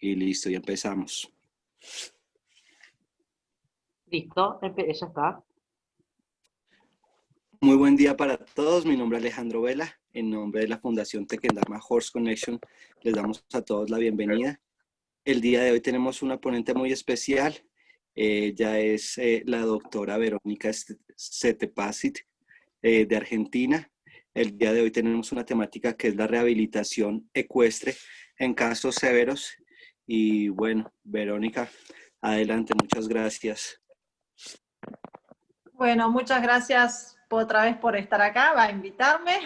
Y listo, ya empezamos. Listo, ya está. Muy buen día para todos. Mi nombre es Alejandro Vela. En nombre de la Fundación Tequendama Horse Connection, les damos a todos la bienvenida. El día de hoy tenemos una ponente muy especial. Ella es la doctora Verónica Setepacit de Argentina. El día de hoy tenemos una temática que es la rehabilitación ecuestre en casos severos. Y bueno, Verónica, adelante, muchas gracias. Bueno, muchas gracias otra vez por estar acá, va a invitarme.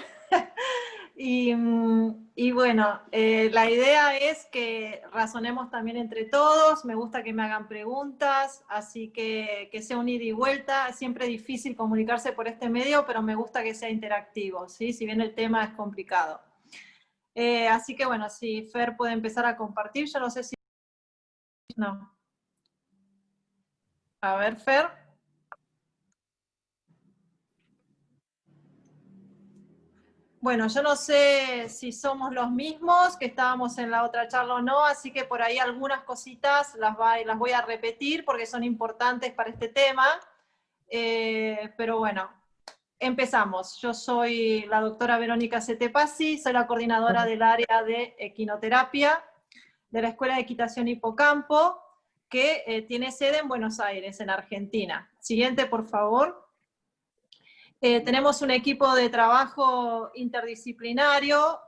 y bueno, la idea es que razonemos también entre todos, me gusta que me hagan preguntas, así que sea un ida y vuelta, es siempre difícil comunicarse por este medio, pero me gusta que sea interactivo, ¿sí? Si bien el tema es complicado. Así que bueno, si Fer puede empezar a compartir, yo no sé si... No. A ver, Fer. Bueno, yo no sé si somos los mismos que estábamos en la otra charla o no, así que por ahí algunas cositas las voy a repetir porque son importantes para este tema. Pero bueno, empezamos. Yo soy la doctora Verónica Setepasi, soy la coordinadora del área de equinoterapia de la Escuela de Equitación Hipocampo, que tiene sede en Buenos Aires, en Argentina. Siguiente, por favor. Tenemos un equipo de trabajo interdisciplinario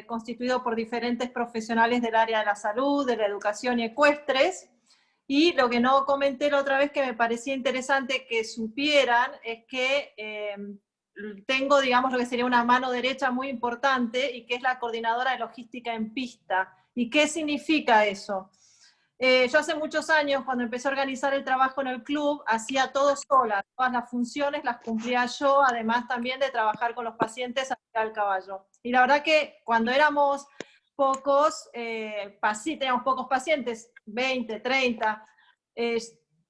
constituido por diferentes profesionales del área de la salud, de la educación y ecuestres. Y lo que no comenté la otra vez que me parecía interesante que supieran es que tengo, digamos, lo que sería una mano derecha muy importante y que es la coordinadora de logística en pista. ¿Y qué significa eso? Yo hace muchos años, cuando empecé a organizar el trabajo en el club, hacía todo sola, todas las funciones las cumplía yo, además también de trabajar con los pacientes al caballo. Y la verdad que cuando éramos pocos, teníamos pocos pacientes, 20, 30,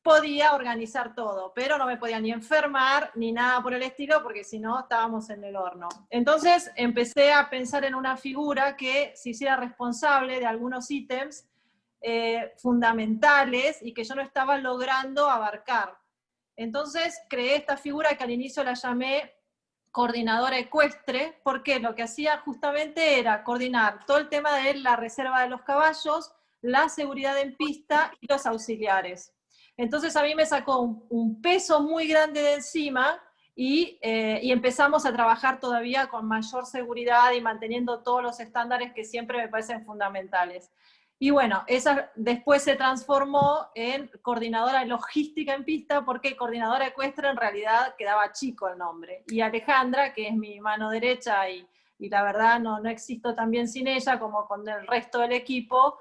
podía organizar todo, pero no me podía ni enfermar, ni nada por el estilo, porque si no estábamos en el horno. Entonces empecé a pensar en una figura que se hiciera responsable de algunos ítems fundamentales y que yo no estaba logrando abarcar. Entonces creé esta figura que al inicio la llamé coordinadora ecuestre, porque lo que hacía justamente era coordinar todo el tema de la reserva de los caballos, la seguridad en pista y los auxiliares. Entonces a mí me sacó un peso muy grande de encima y empezamos a trabajar todavía con mayor seguridad y manteniendo todos los estándares que siempre me parecen fundamentales. Y bueno, esa después se transformó en coordinadora logística en pista, porque coordinadora ecuestre en realidad quedaba chico el nombre. Y Alejandra, que es mi mano derecha y la verdad no existo tan bien sin ella como con el resto del equipo,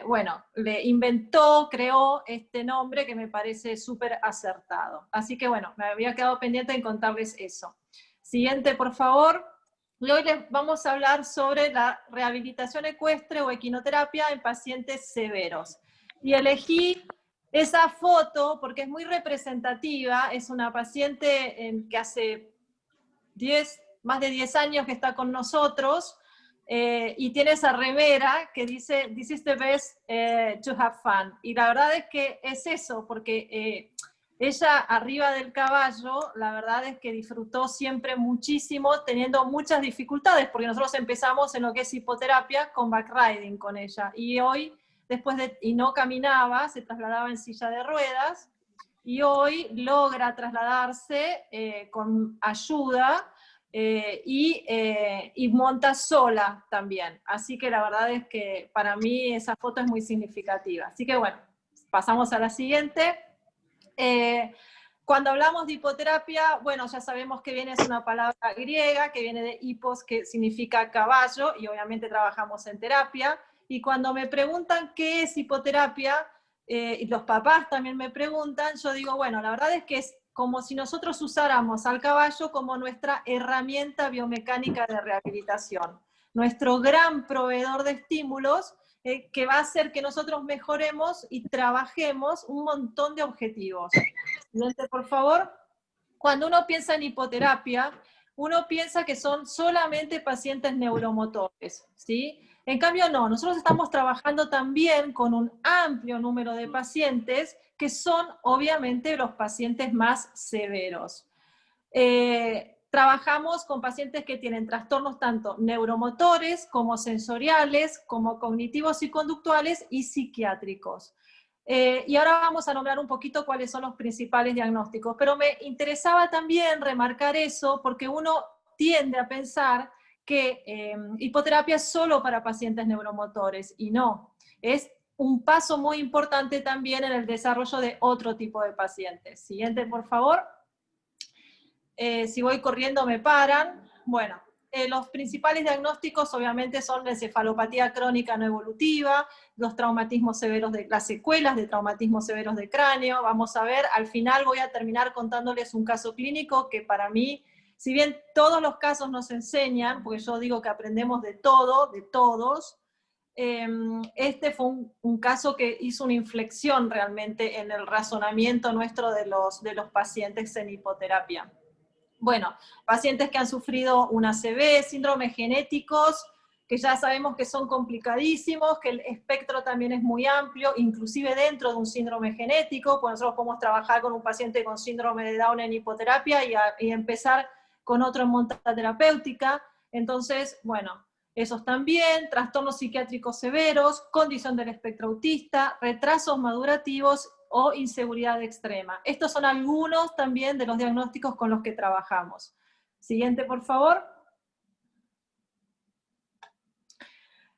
bueno, le inventó, creó este nombre que me parece súper acertado. Así que bueno, me había quedado pendiente en contarles eso. Siguiente, por favor. Y hoy les vamos a hablar sobre la rehabilitación ecuestre o equinoterapia en pacientes severos. Y elegí esa foto porque es muy representativa, es una paciente que hace más de 10 años que está con nosotros, y tiene esa remera que dice "This is the best to have fun". Y la verdad es que es eso, porque ella arriba del caballo, la verdad es que disfrutó siempre muchísimo, teniendo muchas dificultades, porque nosotros empezamos en lo que es hipoterapia con backriding con ella, y hoy, y no caminaba, se trasladaba en silla de ruedas, y hoy logra trasladarse con ayuda, y monta sola también. Así que la verdad es que para mí esa foto es muy significativa. Así que bueno, pasamos a la siguiente. Cuando hablamos de hipoterapia, bueno, ya sabemos que es una palabra griega, que viene de hipos, que significa caballo, y obviamente trabajamos en terapia. Y cuando me preguntan qué es hipoterapia, y los papás también me preguntan, yo digo, bueno, la verdad es que es como si nosotros usáramos al caballo como nuestra herramienta biomecánica de rehabilitación, nuestro gran proveedor de estímulos, que va a hacer que nosotros mejoremos y trabajemos un montón de objetivos. Siguiente, por favor. Cuando uno piensa en hipoterapia, uno piensa que son solamente pacientes neuromotores, ¿sí? En cambio, no, nosotros estamos trabajando también con un amplio número de pacientes que son obviamente los pacientes más severos. Trabajamos con pacientes que tienen trastornos tanto neuromotores como sensoriales, como cognitivos y conductuales y psiquiátricos. Y ahora vamos a nombrar un poquito cuáles son los principales diagnósticos, pero me interesaba también remarcar eso porque uno tiende a pensar que hipoterapia es solo para pacientes neuromotores, y no, es un paso muy importante también en el desarrollo de otro tipo de pacientes. Siguiente, por favor. Si voy corriendo me paran. Bueno, los principales diagnósticos obviamente son la encefalopatía crónica no evolutiva, los traumatismos severos las secuelas de traumatismos severos de cráneo. Vamos a ver, al final voy a terminar contándoles un caso clínico que para mí, si bien todos los casos nos enseñan, porque yo digo que aprendemos de todo, de todos, este fue un caso que hizo una inflexión realmente en el razonamiento nuestro de los pacientes en hipoterapia. Bueno, pacientes que han sufrido un ACV, síndromes genéticos, que ya sabemos que son complicadísimos, que el espectro también es muy amplio, inclusive dentro de un síndrome genético, pues nosotros podemos trabajar con un paciente con síndrome de Down en hipoterapia y empezar con otro en monta terapéutica. Entonces, bueno, esos también, trastornos psiquiátricos severos, condición del espectro autista, retrasos madurativos o inseguridad extrema. Estos son algunos también de los diagnósticos con los que trabajamos. Siguiente, por favor.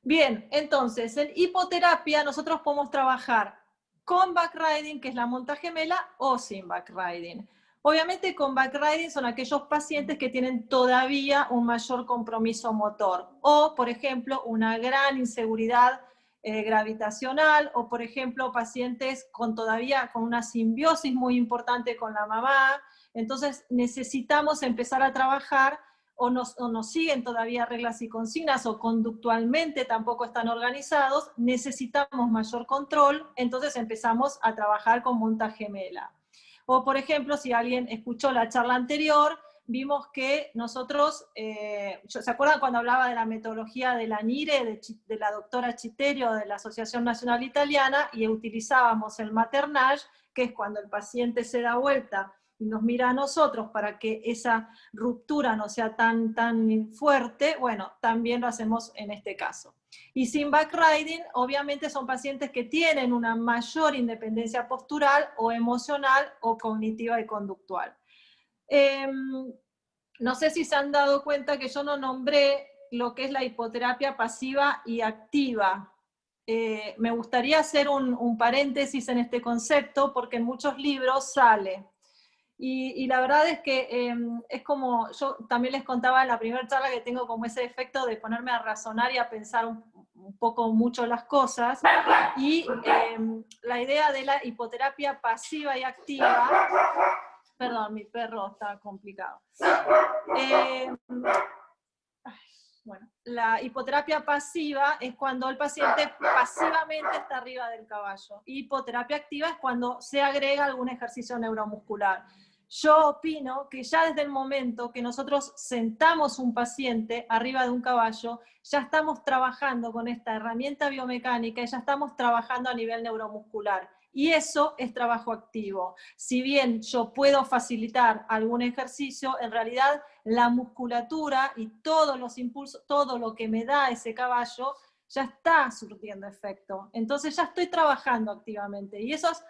Bien, entonces, en hipoterapia nosotros podemos trabajar con backriding, que es la monta gemela, o sin backriding. Obviamente con backriding son aquellos pacientes que tienen todavía un mayor compromiso motor, o por ejemplo una gran inseguridad gravitacional, o por ejemplo pacientes todavía con una simbiosis muy importante con la mamá. Entonces necesitamos empezar a trabajar, o nos siguen todavía reglas y consignas, o conductualmente tampoco están organizados, necesitamos mayor control, entonces empezamos a trabajar con monta gemela. O por ejemplo, si alguien escuchó la charla anterior, vimos que nosotros, ¿se acuerdan cuando hablaba de la metodología de la NIRE, de la doctora Chiterio, de la Asociación Nacional Italiana, y utilizábamos el maternage, que es cuando el paciente se da vuelta y nos mira a nosotros para que esa ruptura no sea tan fuerte? Bueno, también lo hacemos en este caso. Y sin backriding, obviamente son pacientes que tienen una mayor independencia postural o emocional o cognitiva y conductual. No sé si se han dado cuenta que yo no nombré lo que es la hipoterapia pasiva y activa. Me gustaría hacer un paréntesis en este concepto porque en muchos libros sale. Y la verdad es que es como, yo también les contaba en la primera charla que tengo como ese efecto de ponerme a razonar y a pensar un poco mucho las cosas, y la idea de la hipoterapia pasiva y activa, perdón, mi perro está complicado. Bueno, la hipoterapia pasiva es cuando el paciente pasivamente está arriba del caballo. Hipoterapia activa es cuando se agrega algún ejercicio neuromuscular. Yo opino que ya desde el momento que nosotros sentamos un paciente arriba de un caballo, ya estamos trabajando con esta herramienta biomecánica y ya estamos trabajando a nivel neuromuscular. Y eso es trabajo activo. Si bien yo puedo facilitar algún ejercicio, en realidad la musculatura y todos los impulsos, todo lo que me da ese caballo, ya está surtiendo efecto. Entonces ya estoy trabajando activamente. Y esas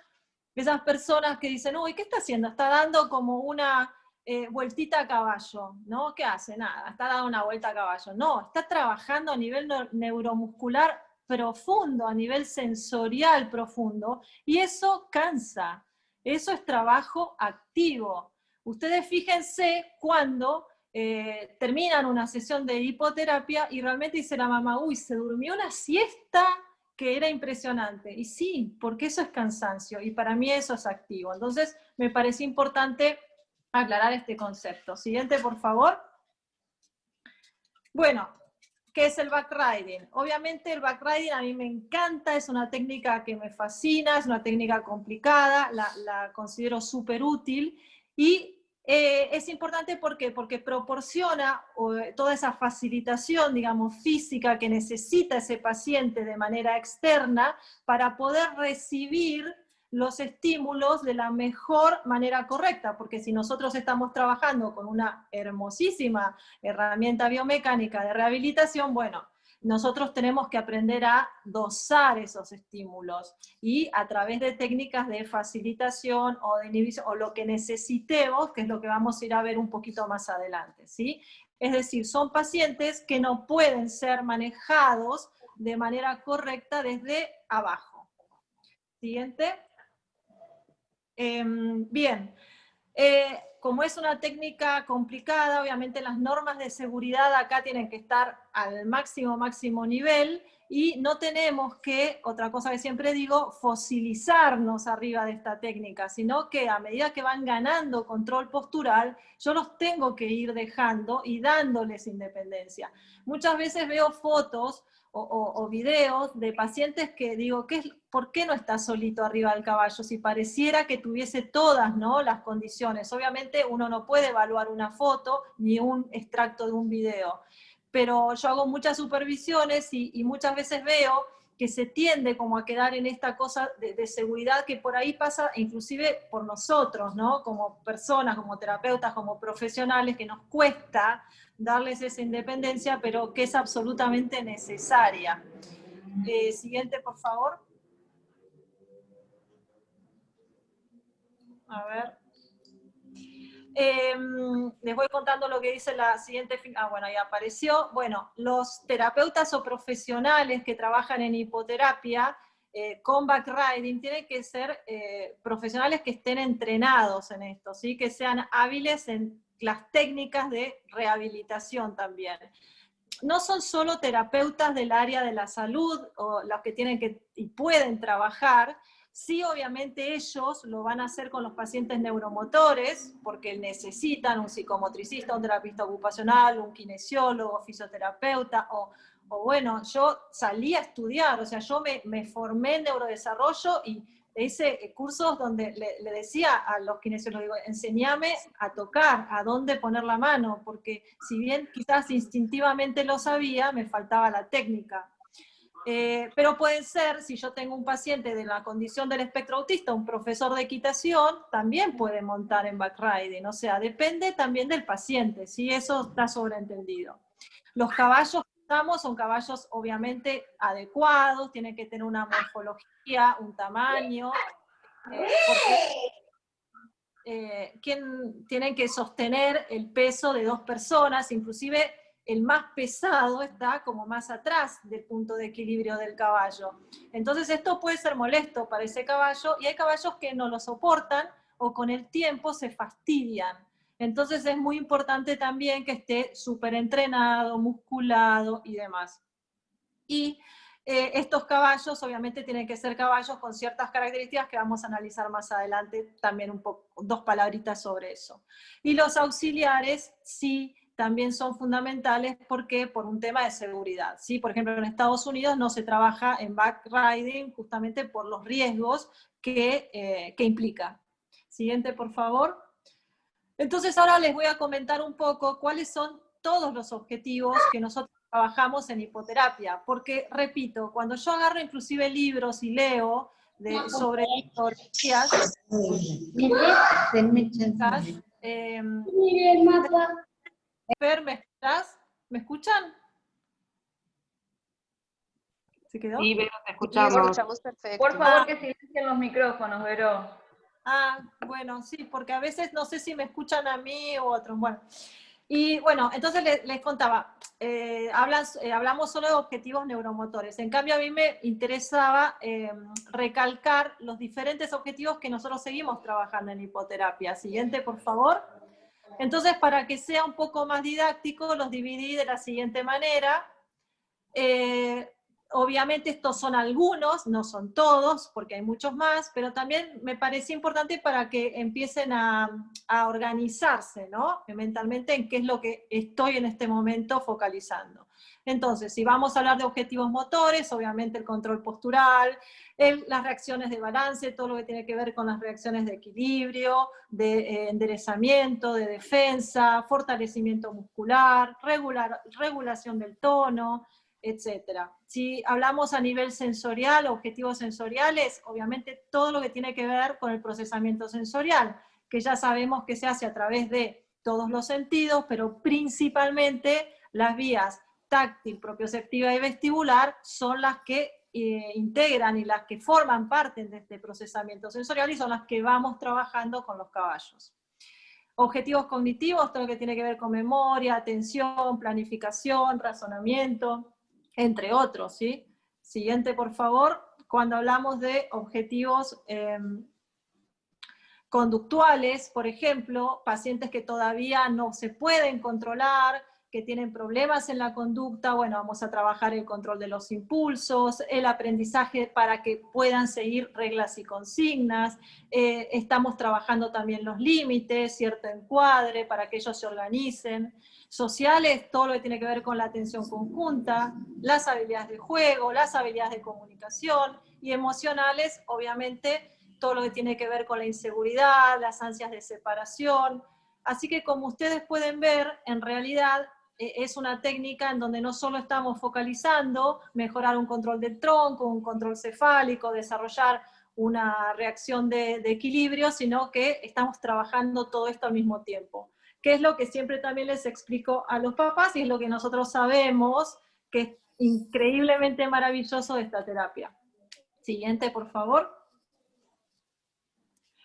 personas que dicen, uy, ¿qué está haciendo? Está dando como una vueltita a caballo, ¿no? ¿Qué hace? Nada, está dando una vuelta a caballo. No, está trabajando a nivel neuromuscular profundo, a nivel sensorial profundo, y eso cansa. Eso es trabajo activo. Ustedes fíjense cuando terminan una sesión de hipoterapia y realmente dice la mamá, uy, se durmió una siesta que era impresionante. Y sí, porque eso es cansancio, y para mí eso es activo. Entonces, me parece importante aclarar este concepto. Siguiente, por favor. Bueno, ¿qué es el backriding? Obviamente el backriding a mí me encanta, es una técnica que me fascina, es una técnica complicada, la considero súper útil, y Es importante porque proporciona toda esa facilitación, digamos, física que necesita ese paciente de manera externa para poder recibir los estímulos de la mejor manera correcta, porque si nosotros estamos trabajando con una hermosísima herramienta biomecánica de rehabilitación, bueno, nosotros tenemos que aprender a dosar esos estímulos y a través de técnicas de facilitación o de inhibición o lo que necesitemos, que es lo que vamos a ir a ver un poquito más adelante, ¿sí? Es decir, son pacientes que no pueden ser manejados de manera correcta desde abajo. Siguiente. Bien. Como es una técnica complicada, obviamente las normas de seguridad acá tienen que estar al máximo nivel y no tenemos que, otra cosa que siempre digo, fosilizarnos arriba de esta técnica, sino que a medida que van ganando control postural, yo los tengo que ir dejando y dándoles independencia. Muchas veces veo fotos o videos de pacientes que digo, ¿por qué no está solito arriba del caballo? Si pareciera que tuviese todas, ¿no?, las condiciones. Obviamente uno no puede evaluar una foto ni un extracto de un video, pero yo hago muchas supervisiones y muchas veces veo que se tiende como a quedar en esta cosa de seguridad que por ahí pasa inclusive por nosotros, ¿no?, como personas, como terapeutas, como profesionales, que nos cuesta darles esa independencia, pero que es absolutamente necesaria. Siguiente, por favor. A ver. Les voy contando lo que dice la siguiente. Bueno, ahí apareció. Bueno, los terapeutas o profesionales que trabajan en hipoterapia con backriding tienen que ser profesionales que estén entrenados en esto, ¿sí? Que sean hábiles en las técnicas de rehabilitación también. No son solo terapeutas del área de la salud o los que tienen que y pueden trabajar. Sí, obviamente ellos lo van a hacer con los pacientes neuromotores, porque necesitan un psicomotricista, un terapista ocupacional, un kinesiólogo, fisioterapeuta, o bueno, yo salí a estudiar, o sea, yo me formé en neurodesarrollo y hice cursos donde le decía a los kinesiólogos, digo, enséñame a tocar, a dónde poner la mano, porque si bien quizás instintivamente lo sabía, me faltaba la técnica. Pero pueden ser, si yo tengo un paciente de la condición del espectro autista, un profesor de equitación, también puede montar en backriding, o sea, depende también del paciente, ¿sí? Eso está sobreentendido. Los caballos que usamos son caballos obviamente adecuados, tienen que tener una morfología, un tamaño, tienen que sostener el peso de 2 personas, inclusive el más pesado está como más atrás del punto de equilibrio del caballo. Entonces esto puede ser molesto para ese caballo, y hay caballos que no lo soportan o con el tiempo se fastidian. Entonces es muy importante también que esté súper entrenado, musculado y demás. Y estos caballos obviamente tienen que ser caballos con ciertas características que vamos a analizar más adelante, también un poco, 2 palabritas sobre eso. Y los auxiliares sí también son fundamentales porque por un tema de seguridad, ¿sí? Por ejemplo, en Estados Unidos no se trabaja en backriding justamente por los riesgos que implica. Siguiente, por favor. Entonces ahora les voy a comentar un poco cuáles son todos los objetivos que nosotros trabajamos en hipoterapia, porque, repito, cuando yo agarro inclusive libros y leo sobre patologías, Fer, ¿me escuchás? ¿Me escuchan? ¿Se quedó? Sí, Vero, te Sí, escuchamos. escuchamos perfecto. Por favor, que silencien los micrófonos, Vero. Bueno, sí, porque a veces no sé si me escuchan a mí u otros. Bueno, y bueno, entonces les contaba, hablamos solo de objetivos neuromotores. En cambio, a mí me interesaba recalcar los diferentes objetivos que nosotros seguimos trabajando en hipoterapia. Siguiente, por favor. Entonces, para que sea un poco más didáctico, los dividí de la siguiente manera. Obviamente estos son algunos, no son todos, porque hay muchos más, pero también me parecía importante para que empiecen a organizarse, ¿no?, mentalmente en qué es lo que estoy en este momento focalizando. Entonces, si vamos a hablar de objetivos motores, obviamente el control postural, las reacciones de balance, todo lo que tiene que ver con las reacciones de equilibrio, de enderezamiento, de defensa, fortalecimiento muscular, regulación del tono, etc. Si hablamos a nivel sensorial, objetivos sensoriales, obviamente todo lo que tiene que ver con el procesamiento sensorial, que ya sabemos que se hace a través de todos los sentidos, pero principalmente las vías táctil, propioceptiva y vestibular son las que integran y las que forman parte de este procesamiento sensorial y son las que vamos trabajando con los caballos. Objetivos cognitivos, todo lo que tiene que ver con memoria, atención, planificación, razonamiento, entre otros, ¿sí? Siguiente, por favor. Cuando hablamos de objetivos conductuales, por ejemplo, pacientes que todavía no se pueden controlar, que tienen problemas en la conducta, bueno, vamos a trabajar el control de los impulsos, el aprendizaje para que puedan seguir reglas y consignas, estamos trabajando también los límites, cierto encuadre para que ellos se organicen, sociales, todo lo que tiene que ver con la atención conjunta, las habilidades de juego, las habilidades de comunicación, y emocionales, obviamente, todo lo que tiene que ver con la inseguridad, las ansias de separación. Así que como ustedes pueden ver, en realidad es una técnica en donde no solo estamos focalizando mejorar un control del tronco, un control cefálico, desarrollar una reacción de equilibrio, sino que estamos trabajando todo esto al mismo tiempo. Que es lo que siempre también les explico a los papás y es lo que nosotros sabemos que es increíblemente maravilloso de esta terapia. Siguiente, por favor.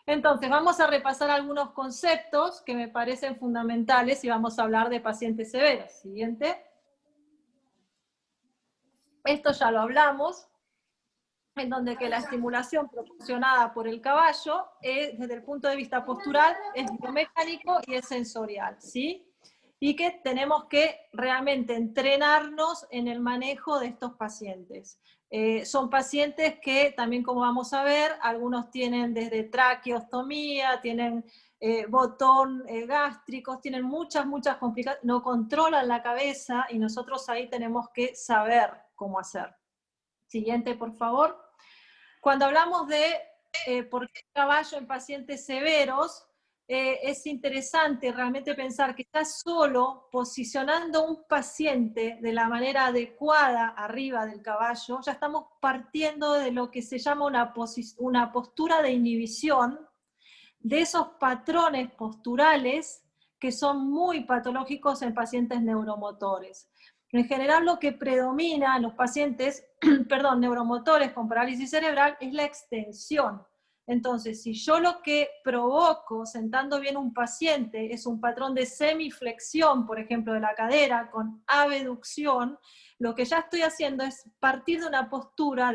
Entonces, vamos a repasar algunos conceptos que me parecen fundamentales y vamos a hablar de pacientes severos. Siguiente. Esto ya lo hablamos, en donde que la estimulación proporcionada por el caballo, desde el punto de vista postural, es biomecánico y es sensorial, ¿sí? Y que tenemos que realmente entrenarnos en el manejo de estos pacientes. Son pacientes que también, como vamos a ver, algunos tienen desde traqueostomía, tienen botón gástricos, tienen muchas complicaciones, no controlan la cabeza y nosotros ahí tenemos que saber cómo hacer. Siguiente, por favor. Cuando hablamos de por qué el caballo en pacientes severos, es interesante realmente pensar que ya solo posicionando un paciente de la manera adecuada arriba del caballo, ya estamos partiendo de lo que se llama una postura de inhibición de esos patrones posturales que son muy patológicos en pacientes neuromotores. En general lo que predomina en los pacientes, neuromotores con parálisis cerebral es la extensión. Entonces, si yo lo que provoco sentando bien un paciente es un patrón de semiflexión, por ejemplo, de la cadera, con abducción, lo que ya estoy haciendo es partir de una postura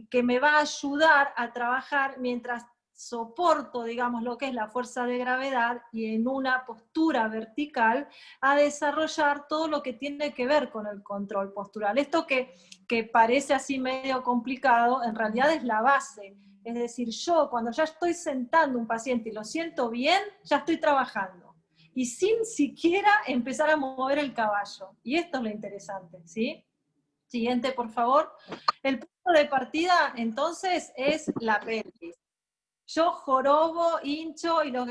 que me va a ayudar a trabajar mientras soporto, digamos, lo que es la fuerza de gravedad y en una postura vertical a desarrollar todo lo que tiene que ver con el control postural. Esto que parece así medio complicado, en realidad es la base. Es decir, yo cuando ya estoy sentando un paciente y lo siento bien, ya estoy trabajando. Y sin siquiera empezar a mover el caballo. Y esto es lo interesante, ¿sí? Siguiente, por favor. El punto de partida, entonces, es la pelvis. Yo jorobo, hincho, y los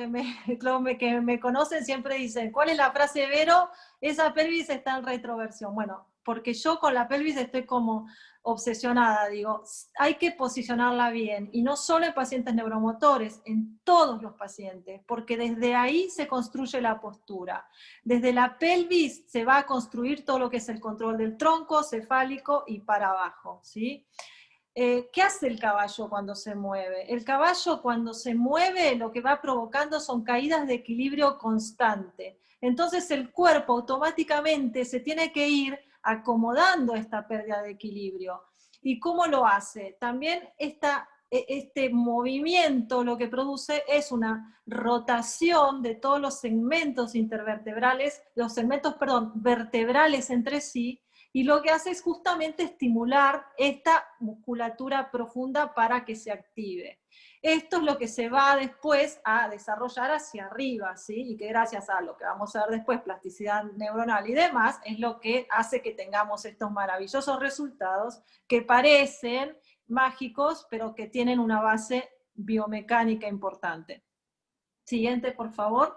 que me conocen siempre dicen, ¿cuál es la frase, Vero? Esa pelvis está en retroversión. Bueno, porque yo con la pelvis estoy como obsesionada, digo, hay que posicionarla bien, y no solo en pacientes neuromotores, en todos los pacientes, porque desde ahí se construye la postura. Desde la pelvis se va a construir todo lo que es el control del tronco, cefálico y para abajo, ¿sí? ¿Qué hace el caballo cuando se mueve? El caballo cuando se mueve lo que va provocando son caídas de equilibrio constante. Entonces el cuerpo automáticamente se tiene que ir acomodando esta pérdida de equilibrio. ¿Y cómo lo hace? También este movimiento lo que produce es una rotación de todos los segmentos intervertebrales, los segmentos, vertebrales entre sí, y lo que hace es justamente estimular esta musculatura profunda para que se active. Esto es lo que se va después a desarrollar hacia arriba, ¿sí? Y que gracias a lo que vamos a ver después, plasticidad neuronal y demás, es lo que hace que tengamos estos maravillosos resultados que parecen mágicos, pero que tienen una base biomecánica importante. Siguiente, por favor.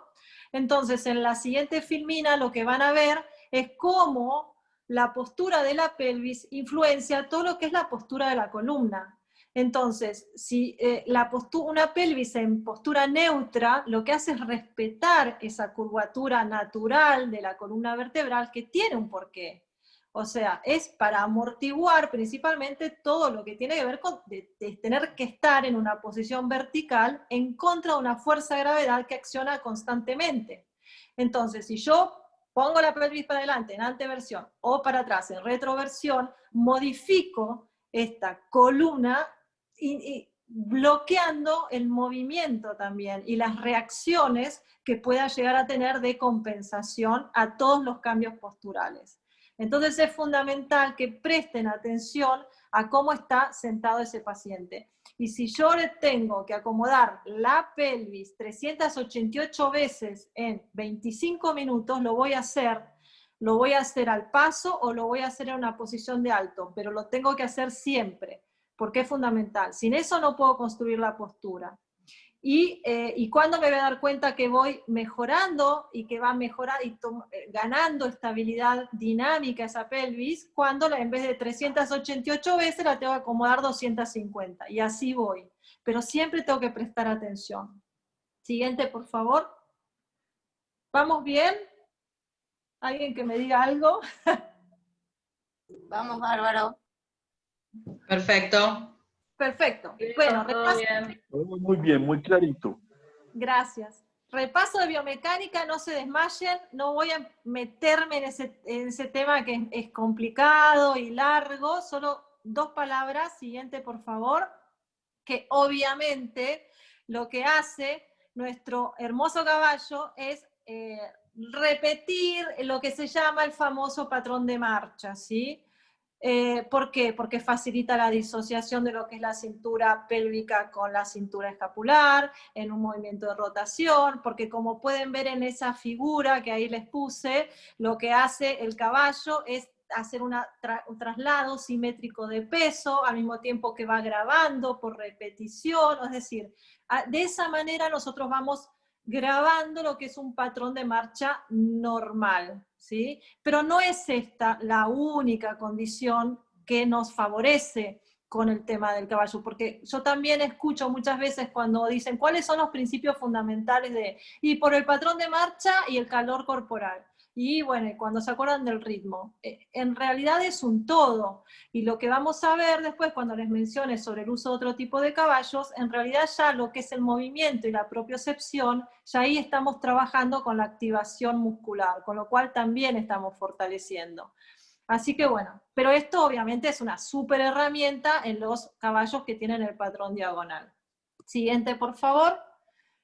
Entonces, en la siguiente filmina lo que van a ver es cómo la postura de la pelvis influencia todo lo que es la postura de la columna. Entonces, si una pelvis en postura neutra, lo que hace es respetar esa curvatura natural de la columna vertebral que tiene un porqué. O sea, es para amortiguar principalmente todo lo que tiene que ver con de tener que estar en una posición vertical en contra de una fuerza de gravedad que acciona constantemente. Entonces, si yo pongo la pelvis para adelante en anteversión o para atrás en retroversión, modifico esta columna y bloqueando el movimiento también y las reacciones que pueda llegar a tener de compensación a todos los cambios posturales. Entonces es fundamental que presten atención a cómo está sentado ese paciente. Y si yo le tengo que acomodar la pelvis 388 veces en 25 minutos, lo voy a hacer al paso o lo voy a hacer en una posición de alto, pero lo tengo que hacer siempre, porque es fundamental. Sin eso no puedo construir la postura. Y cuando me voy a dar cuenta que voy mejorando y que va a mejorar y ganando estabilidad dinámica esa pelvis, cuando en vez de 388 veces la tengo que acomodar 250, y así voy. Pero siempre tengo que prestar atención. Siguiente, por favor. ¿Vamos bien? ¿Alguien que me diga algo? Vamos, bárbaro. Perfecto. Perfecto. Bueno, Todo repaso. bien. Muy bien, muy clarito. Gracias. Repaso de biomecánica, no se desmayen, no voy a meterme en ese tema que es complicado y largo, solo 2 palabras, siguiente por favor, que obviamente lo que hace nuestro hermoso caballo es repetir lo que se llama el famoso patrón de marcha, ¿sí? ¿Por qué? Porque facilita la disociación de lo que es la cintura pélvica con la cintura escapular, en un movimiento de rotación, porque como pueden ver en esa figura que ahí les puse, lo que hace el caballo es hacer un traslado simétrico de peso, al mismo tiempo que va grabando por repetición, es decir, de esa manera nosotros vamos grabando lo que es un patrón de marcha normal, ¿sí? Pero no es esta la única condición que nos favorece con el tema del caballo, porque yo también escucho muchas veces cuando dicen cuáles son los principios fundamentales y por el patrón de marcha y el calor corporal. Y bueno, cuando se acuerdan del ritmo, en realidad es un todo, y lo que vamos a ver después cuando les mencione sobre el uso de otro tipo de caballos, en realidad ya lo que es el movimiento y la propiocepción, ya ahí estamos trabajando con la activación muscular, con lo cual también estamos fortaleciendo. Así que bueno, pero esto obviamente es una súper herramienta en los caballos que tienen el patrón diagonal. Siguiente, por favor.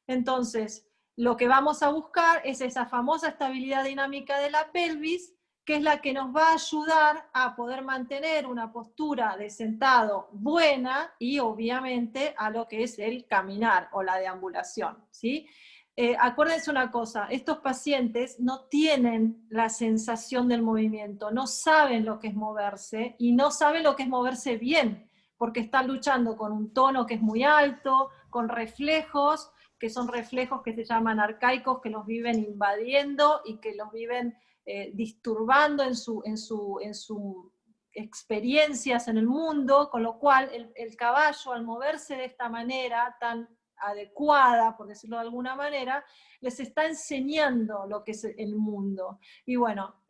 Entonces, lo que vamos a buscar es esa famosa estabilidad dinámica de la pelvis, que es la que nos va a ayudar a poder mantener una postura de sentado buena y obviamente a lo que es el caminar o la deambulación, ¿sí? Acuérdense una cosa, estos pacientes no tienen la sensación del movimiento, no saben lo que es moverse y no saben lo que es moverse bien, porque están luchando con un tono que es muy alto, con reflejos, que son reflejos que se llaman arcaicos, que los viven invadiendo y que los viven disturbando en su experiencias en el mundo, con lo cual el caballo al moverse de esta manera tan adecuada, por decirlo de alguna manera, les está enseñando lo que es el mundo. Y bueno,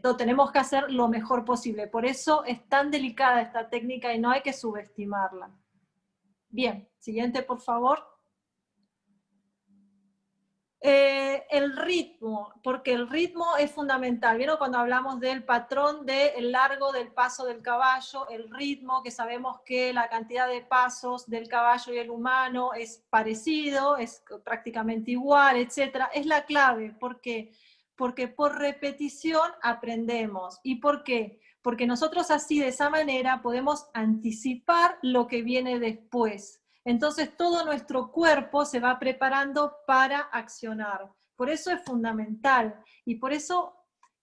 lo tenemos que hacer lo mejor posible. Por eso es tan delicada esta técnica y no hay que subestimarla. Bien, siguiente por favor. El ritmo, porque el ritmo es fundamental. ¿Vieron cuando hablamos del patrón del largo del paso del caballo? El ritmo, que sabemos que la cantidad de pasos del caballo y el humano es parecido, es prácticamente igual, etc. Es la clave. ¿Por qué? Porque por repetición aprendemos. ¿Y por qué? porque nosotros así, de esa manera, podemos anticipar lo que viene después. Entonces todo nuestro cuerpo se va preparando para accionar. Por eso es fundamental, y por eso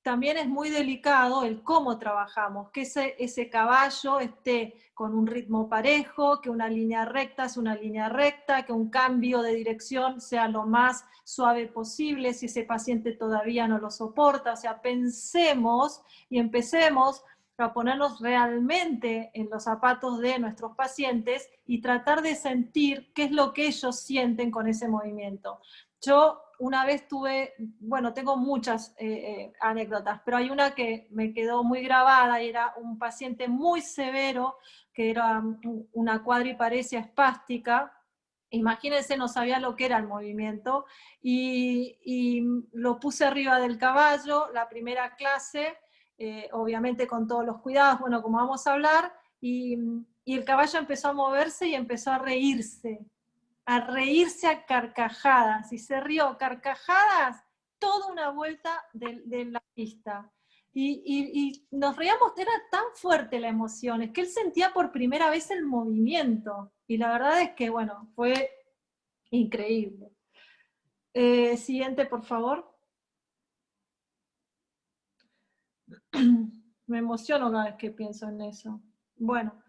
también es muy delicado el cómo trabajamos, que ese caballo esté con un ritmo parejo, que una línea recta es una línea recta, que un cambio de dirección sea lo más suave posible, si ese paciente todavía no lo soporta. O sea, pensemos y empecemos a ponernos realmente en los zapatos de nuestros pacientes y tratar de sentir qué es lo que ellos sienten con ese movimiento. Yo una vez tuve, bueno, tengo muchas anécdotas, pero hay una que me quedó muy grabada, y era un paciente muy severo, que era una cuadriparesia espástica. Imagínense, no sabía lo que era el movimiento, y lo puse arriba del caballo, la primera clase, obviamente con todos los cuidados, bueno, como vamos a hablar, y el caballo empezó a moverse y empezó a reírse a carcajadas, y se rió carcajadas toda una vuelta de la pista. Y nos reíamos, era tan fuerte la emoción, es que él sentía por primera vez el movimiento, y la verdad es que, bueno, fue increíble. Siguiente, por favor. Me emociono cada vez que pienso en eso. Bueno,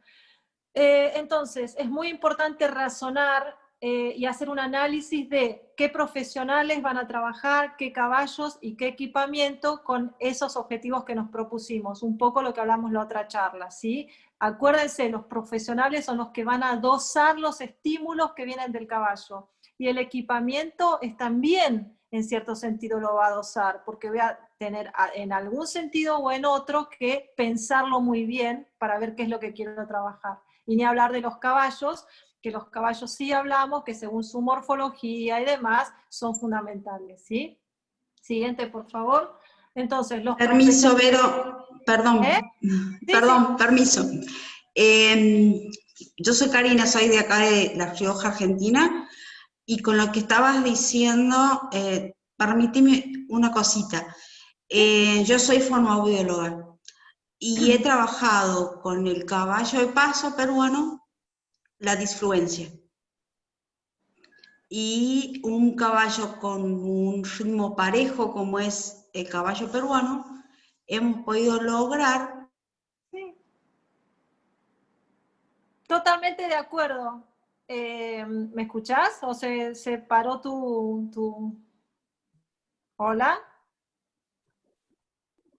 entonces es muy importante razonar y hacer un análisis de qué profesionales van a trabajar, qué caballos y qué equipamiento con esos objetivos que nos propusimos. Un poco lo que hablamos en la otra charla, ¿sí? Acuérdense, los profesionales son los que van a dosar los estímulos que vienen del caballo. Y el equipamiento es también, en cierto sentido, lo va a dosar, porque voy a tener en algún sentido o en otro que pensarlo muy bien para ver qué es lo que quiero trabajar. Y ni hablar de los caballos, que los caballos sí hablamos, que según su morfología y demás, son fundamentales, ¿sí? Siguiente, por favor. Entonces, los Permiso, Vero, perdón, ¿Eh? perdón, Sí. permiso. Yo soy Karina, soy de acá de La Rioja, Argentina, y con lo que estabas diciendo, permíteme una cosita. Yo soy fonoaudióloga y he trabajado con el caballo de paso peruano la disfluencia. Y un caballo con un ritmo parejo como es el caballo peruano, hemos podido lograr. Sí. Totalmente de acuerdo. ¿Me escuchás? ¿O se paró tu... ¿Hola?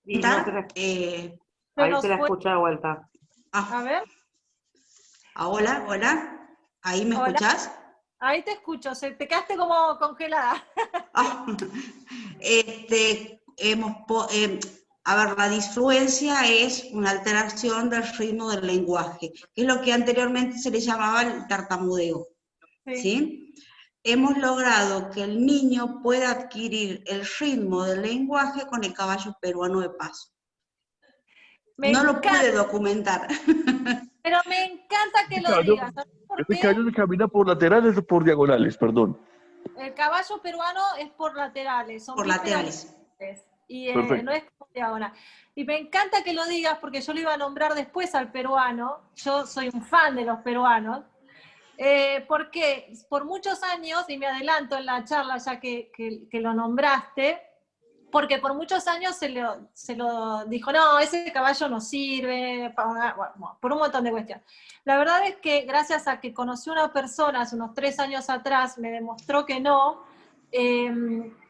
Y no te la, Eh, ahí nos te la fue. escucho de vuelta. A ver. Hola, hola, ¿ahí me Hola. escuchás? Ahí te escucho, te quedaste como congelada. Ah, a ver, la disfluencia es una alteración del ritmo del lenguaje, que es lo que anteriormente se le llamaba el tartamudeo, ¿sí? Hemos logrado que el niño pueda adquirir el ritmo del lenguaje con el caballo peruano de paso. No lo pude documentar. Pero me encanta que lo digas. ¿Sabes por Este qué? caballo se camina por laterales o por diagonales, perdón. El caballo peruano es por laterales, son Por laterales. Y no Perfecto. es como diagonal. Y me encanta que lo digas porque yo lo iba a nombrar después al peruano. Yo soy un fan de los peruanos. Porque por muchos años, y me adelanto en la charla ya que lo nombraste, porque por muchos años se lo dijo, no, ese caballo no sirve, bueno, por un montón de cuestiones. La verdad es que gracias a que conocí a una persona hace unos 3 años atrás, me demostró que no,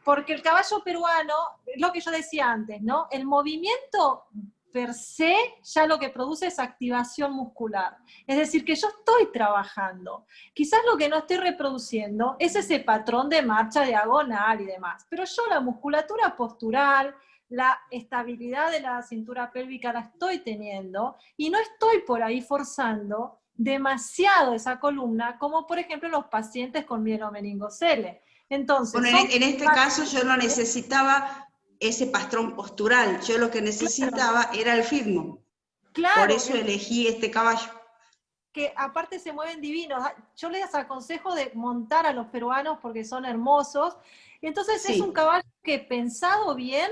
porque el caballo peruano, es lo que yo decía antes, ¿no? El movimiento per se ya lo que produce es activación muscular. Es decir, que yo estoy trabajando. Quizás lo que no estoy reproduciendo es ese patrón de marcha diagonal y demás. Pero yo la musculatura postural, la estabilidad de la cintura pélvica la estoy teniendo y no estoy por ahí forzando demasiado esa columna, como por ejemplo los pacientes con mielomeningocele. Entonces, Bueno, en este caso yo no necesitaba ese patrón postural, yo lo que necesitaba era el ritmo. Claro, por eso elegí este caballo. Que aparte se mueven divinos. Yo les aconsejo de montar a los peruanos porque son hermosos. Y entonces sí. Es un caballo que pensado bien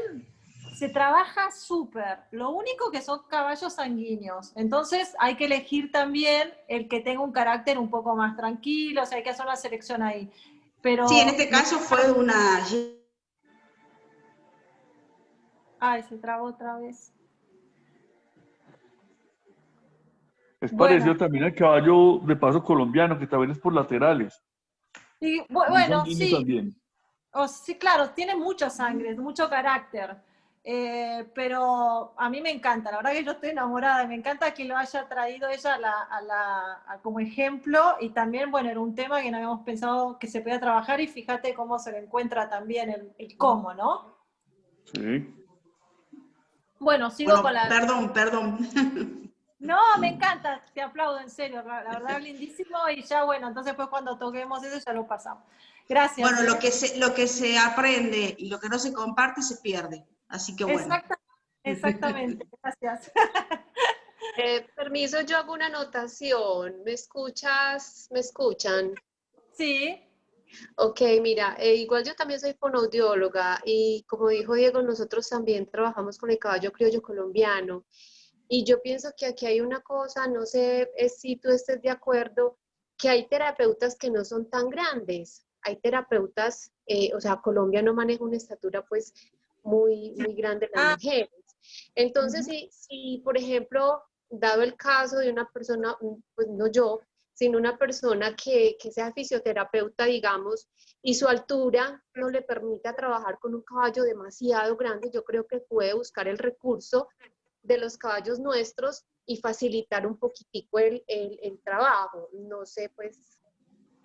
se trabaja súper. Lo único que son caballos sanguíneos. Entonces hay que elegir también el que tenga un carácter un poco más tranquilo, o sea, hay que hacer una selección ahí. Pero Sí, en este caso fue una... ay, se trabó otra vez. Es Bueno. parecido también al caballo de paso colombiano, que también es por laterales. Y, Muy bueno, sanguíneo sí, también. sí, claro, tiene mucha sangre, mucho carácter. Pero a mí me encanta, la verdad que yo estoy enamorada, y me encanta que lo haya traído ella como ejemplo, y también, bueno, era un tema que no habíamos pensado que se podía trabajar, y fíjate cómo se le encuentra también el cómo, ¿no? Sí. Bueno, sigo con la... Perdón. No, me encanta, te aplaudo, en serio, la verdad lindísimo, y ya, bueno, entonces pues cuando toquemos eso ya lo pasamos. Gracias. Bueno, lo que se aprende y lo que no se comparte se pierde, así que bueno. Exactamente, gracias. Permiso, yo hago una anotación. ¿Me escuchas? ¿Me escuchan? Sí. Ok, mira, igual yo también soy fonoaudióloga y como dijo Diego, nosotros también trabajamos con el caballo criollo colombiano. Y yo pienso que aquí hay una cosa, no sé si tú estés de acuerdo, que hay terapeutas que no son tan grandes. Hay terapeutas, o sea, Colombia no maneja una estatura pues muy grande en las mujeres. Entonces, si, por ejemplo, dado el caso de una persona, pues no yo, sino una persona que sea fisioterapeuta, digamos, y su altura no le permita trabajar con un caballo demasiado grande, yo creo que puede buscar el recurso de los caballos nuestros y facilitar un poquitico el trabajo. No sé, pues...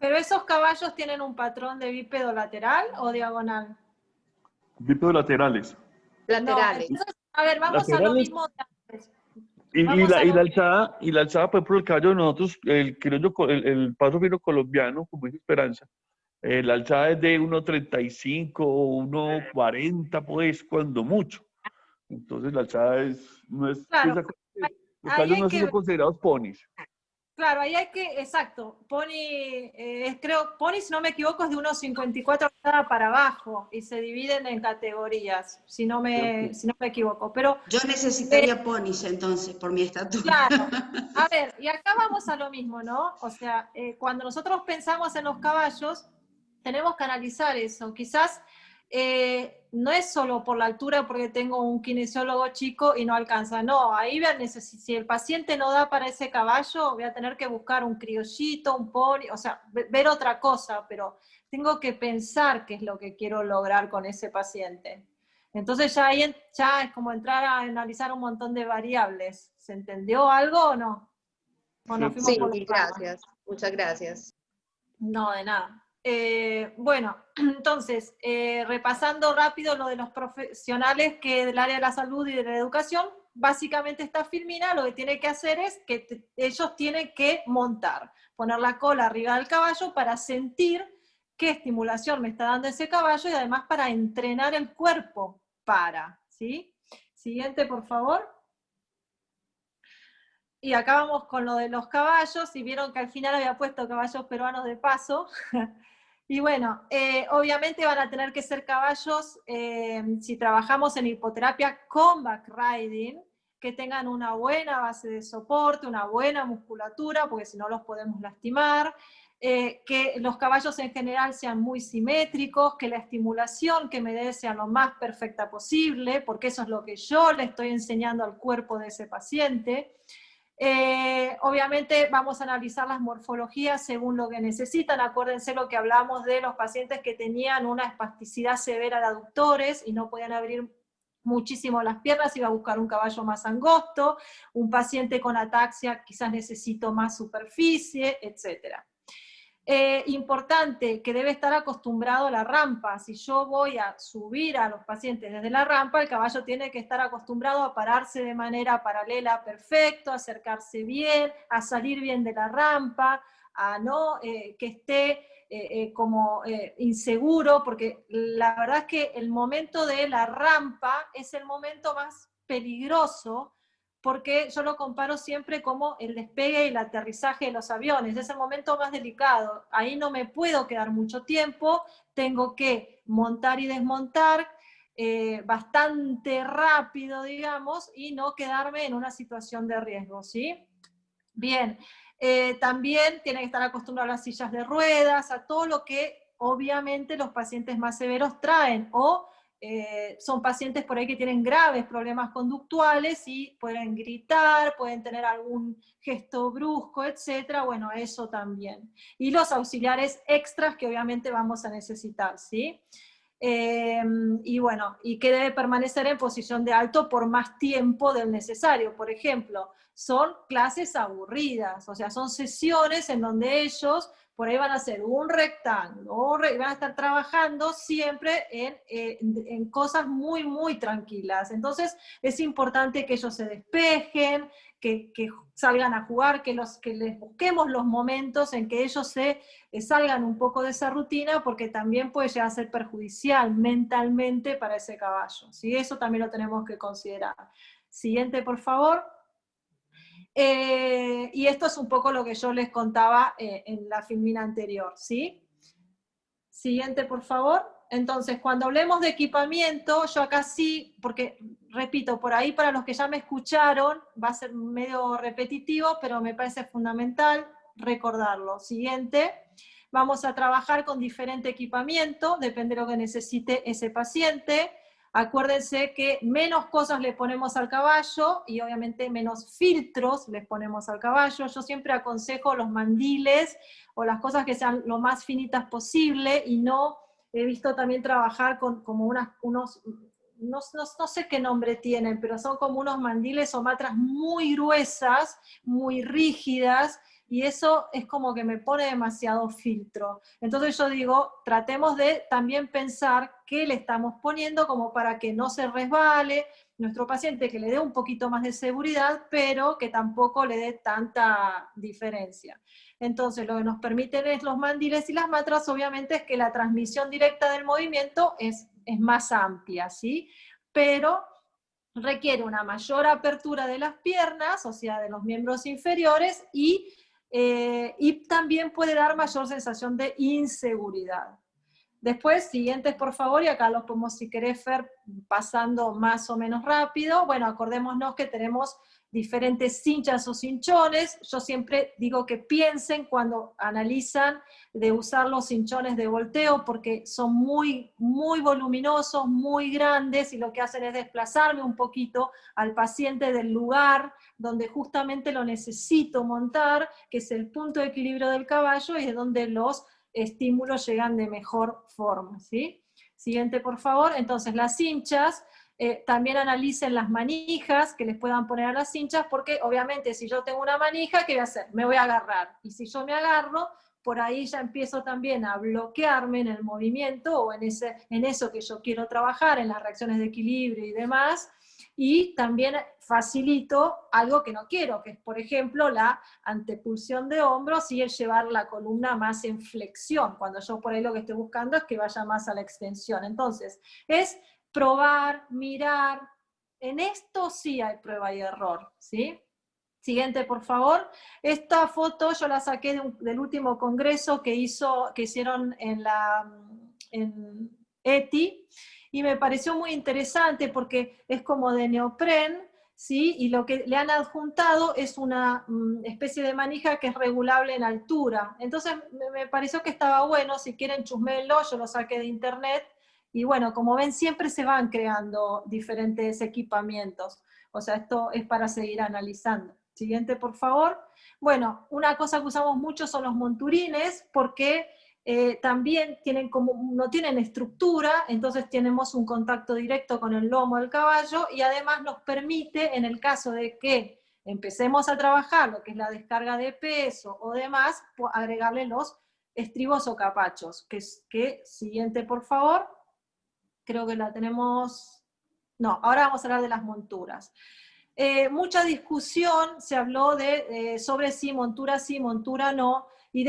¿Pero esos caballos tienen un patrón de bípedo lateral o diagonal? Bípedos laterales. Laterales. No, entonces, a ver, vamos a lo Laterales. mismo de antes. Y la alzada, por ejemplo, el caballo de nosotros, el criollo, el paso fino colombiano, como dice Esperanza, la alzada es de 1,35 o 1,40, pues, cuando mucho. Entonces la alzada no es, claro, pues, los ahí caballos hay no que son considerados ponis. Claro, ahí hay que, exacto, creo, Pony, si no me equivoco, es de unos 54 para abajo y se dividen en categorías, si no me equivoco. Pero, Yo necesitaría ponis entonces, por mi estatura. claro, a ver, y acá vamos a lo mismo, ¿no? O sea, cuando nosotros pensamos en los caballos, tenemos que analizar eso. Quizás no es solo por la altura porque tengo un kinesiólogo chico y no alcanza. No, ahí si el paciente no da para ese caballo, voy a tener que buscar un criollito, un pony, o sea, ver otra cosa, pero tengo que pensar qué es lo que quiero lograr con ese paciente. Entonces ya ahí ya es como entrar a analizar un montón de variables. ¿Se entendió algo o no? ¿O nos fuimos Sí, por las ramas? gracias. Muchas gracias. No, de nada. Bueno, entonces, repasando rápido lo de los profesionales que del área de la salud y de la educación, básicamente esta Filmina lo que tiene que hacer es que ellos tienen que montar, poner la cola arriba del caballo para sentir qué estimulación me está dando ese caballo y además para entrenar el cuerpo ¿sí? Siguiente, por favor. Y acá vamos con lo de los caballos, y vieron que al final había puesto caballos peruanos de paso. Y bueno, obviamente van a tener que ser caballos, si trabajamos en hipoterapia con back riding, que tengan una buena base de soporte, una buena musculatura, porque si no los podemos lastimar, que los caballos en general sean muy simétricos, que la estimulación que me dé sea lo más perfecta posible, porque eso es lo que yo le estoy enseñando al cuerpo de ese paciente. Obviamente vamos a analizar las morfologías según lo que necesitan. Acuérdense lo que hablamos de los pacientes que tenían una espasticidad severa de aductores y no podían abrir muchísimo las piernas, iba a buscar un caballo más angosto. Un paciente con ataxia quizás necesito más superficie, etc. Importante, que debe estar acostumbrado a la rampa. Si yo voy a subir a los pacientes desde la rampa, el caballo tiene que estar acostumbrado a pararse de manera paralela perfecto, a acercarse bien, a salir bien de la rampa, a no que esté como inseguro, porque la verdad es que el momento de la rampa es el momento más peligroso, porque yo lo comparo siempre como el despegue y el aterrizaje de los aviones, es el momento más delicado, ahí no me puedo quedar mucho tiempo, tengo que montar y desmontar, bastante rápido, digamos, y no quedarme en una situación de riesgo, ¿sí? Bien, también tiene que estar acostumbrado a las sillas de ruedas, a todo lo que obviamente los pacientes más severos traen, o son pacientes por ahí que tienen graves problemas conductuales y pueden gritar, pueden tener algún gesto brusco, etcétera. Bueno, eso también. Y los auxiliares extras que obviamente vamos a necesitar, ¿sí? Y bueno, y que debe permanecer en posición de alto por más tiempo del necesario. Por ejemplo, son clases aburridas, o sea, son sesiones en donde ellos por ahí van a hacer un rectángulo, y van a estar trabajando siempre en cosas muy, muy tranquilas. Entonces, es importante que ellos se despejen, que salgan a jugar, que les busquemos los momentos en que ellos salgan un poco de esa rutina, porque también puede llegar a ser perjudicial mentalmente para ese caballo, ¿sí? Eso también lo tenemos que considerar. Siguiente, por favor. Y esto es un poco lo que yo les contaba en la filmina anterior, ¿sí? Siguiente, por favor. Entonces, cuando hablemos de equipamiento, yo acá sí, porque, repito, por ahí para los que ya me escucharon, va a ser medio repetitivo, pero me parece fundamental recordarlo. Siguiente, vamos a trabajar con diferente equipamiento, depende de lo que necesite ese paciente. Acuérdense que menos cosas le ponemos al caballo y obviamente menos filtros les ponemos al caballo. Yo siempre aconsejo los mandiles o las cosas que sean lo más finitas posible, y no, he visto también trabajar con como unos, no sé qué nombre tienen, pero son como unos mandiles o matras muy gruesas, muy rígidas, y eso es como que me pone demasiado filtro. Entonces yo digo, tratemos de también pensar qué le estamos poniendo como para que no se resbale nuestro paciente, que le dé un poquito más de seguridad, pero que tampoco le dé tanta diferencia. Entonces lo que nos permiten es los mandiles y las matras, obviamente, es que la transmisión directa del movimiento es más amplia, ¿sí? Pero requiere una mayor apertura de las piernas, o sea, de los miembros inferiores, y también puede dar mayor sensación de inseguridad. Después, siguientes por favor, y acá los podemos, si querés, Fer, pasando más o menos rápido. Bueno, acordémonos que tenemos diferentes cinchas o cinchones. Yo siempre digo que piensen cuando analizan de usar los cinchones de volteo, porque son muy, muy voluminosos, muy grandes, y lo que hacen es desplazarme un poquito al paciente del lugar donde justamente lo necesito montar, que es el punto de equilibrio del caballo, y es donde los estímulos llegan de mejor forma, ¿sí? Siguiente, por favor. Entonces, las cinchas, también analicen las manijas que les puedan poner a las cinchas, porque obviamente si yo tengo una manija, ¿qué voy a hacer? Me voy a agarrar. Y si yo me agarro, por ahí ya empiezo también a bloquearme en el movimiento, o en eso que yo quiero trabajar, en las reacciones de equilibrio y demás, y también facilito algo que no quiero, que es, por ejemplo, la antepulsión de hombros y el llevar la columna más en flexión, cuando yo por ahí lo que estoy buscando es que vaya más a la extensión. Entonces, es probar, mirar. En esto sí hay prueba y error, ¿sí? Siguiente, por favor. Esta foto yo la saqué del último congreso que hicieron en ETI, y me pareció muy interesante porque es como de neopren, ¿sí? Y lo que le han adjuntado es una especie de manija que es regulable en altura. Entonces me pareció que estaba bueno. Si quieren chusmelo, yo lo saqué de internet. Y bueno, como ven, siempre se van creando diferentes equipamientos. O sea, esto es para seguir analizando. Siguiente, por favor. Bueno, una cosa que usamos mucho son los monturines, porque también no tienen estructura, entonces tenemos un contacto directo con el lomo del caballo, y además nos permite, en el caso de que empecemos a trabajar lo que es la descarga de peso o demás, agregarle los estribos o capachos. Siguiente, por favor. Creo que la tenemos. No, ahora vamos a hablar de las monturas. Mucha discusión se habló sobre si montura no, y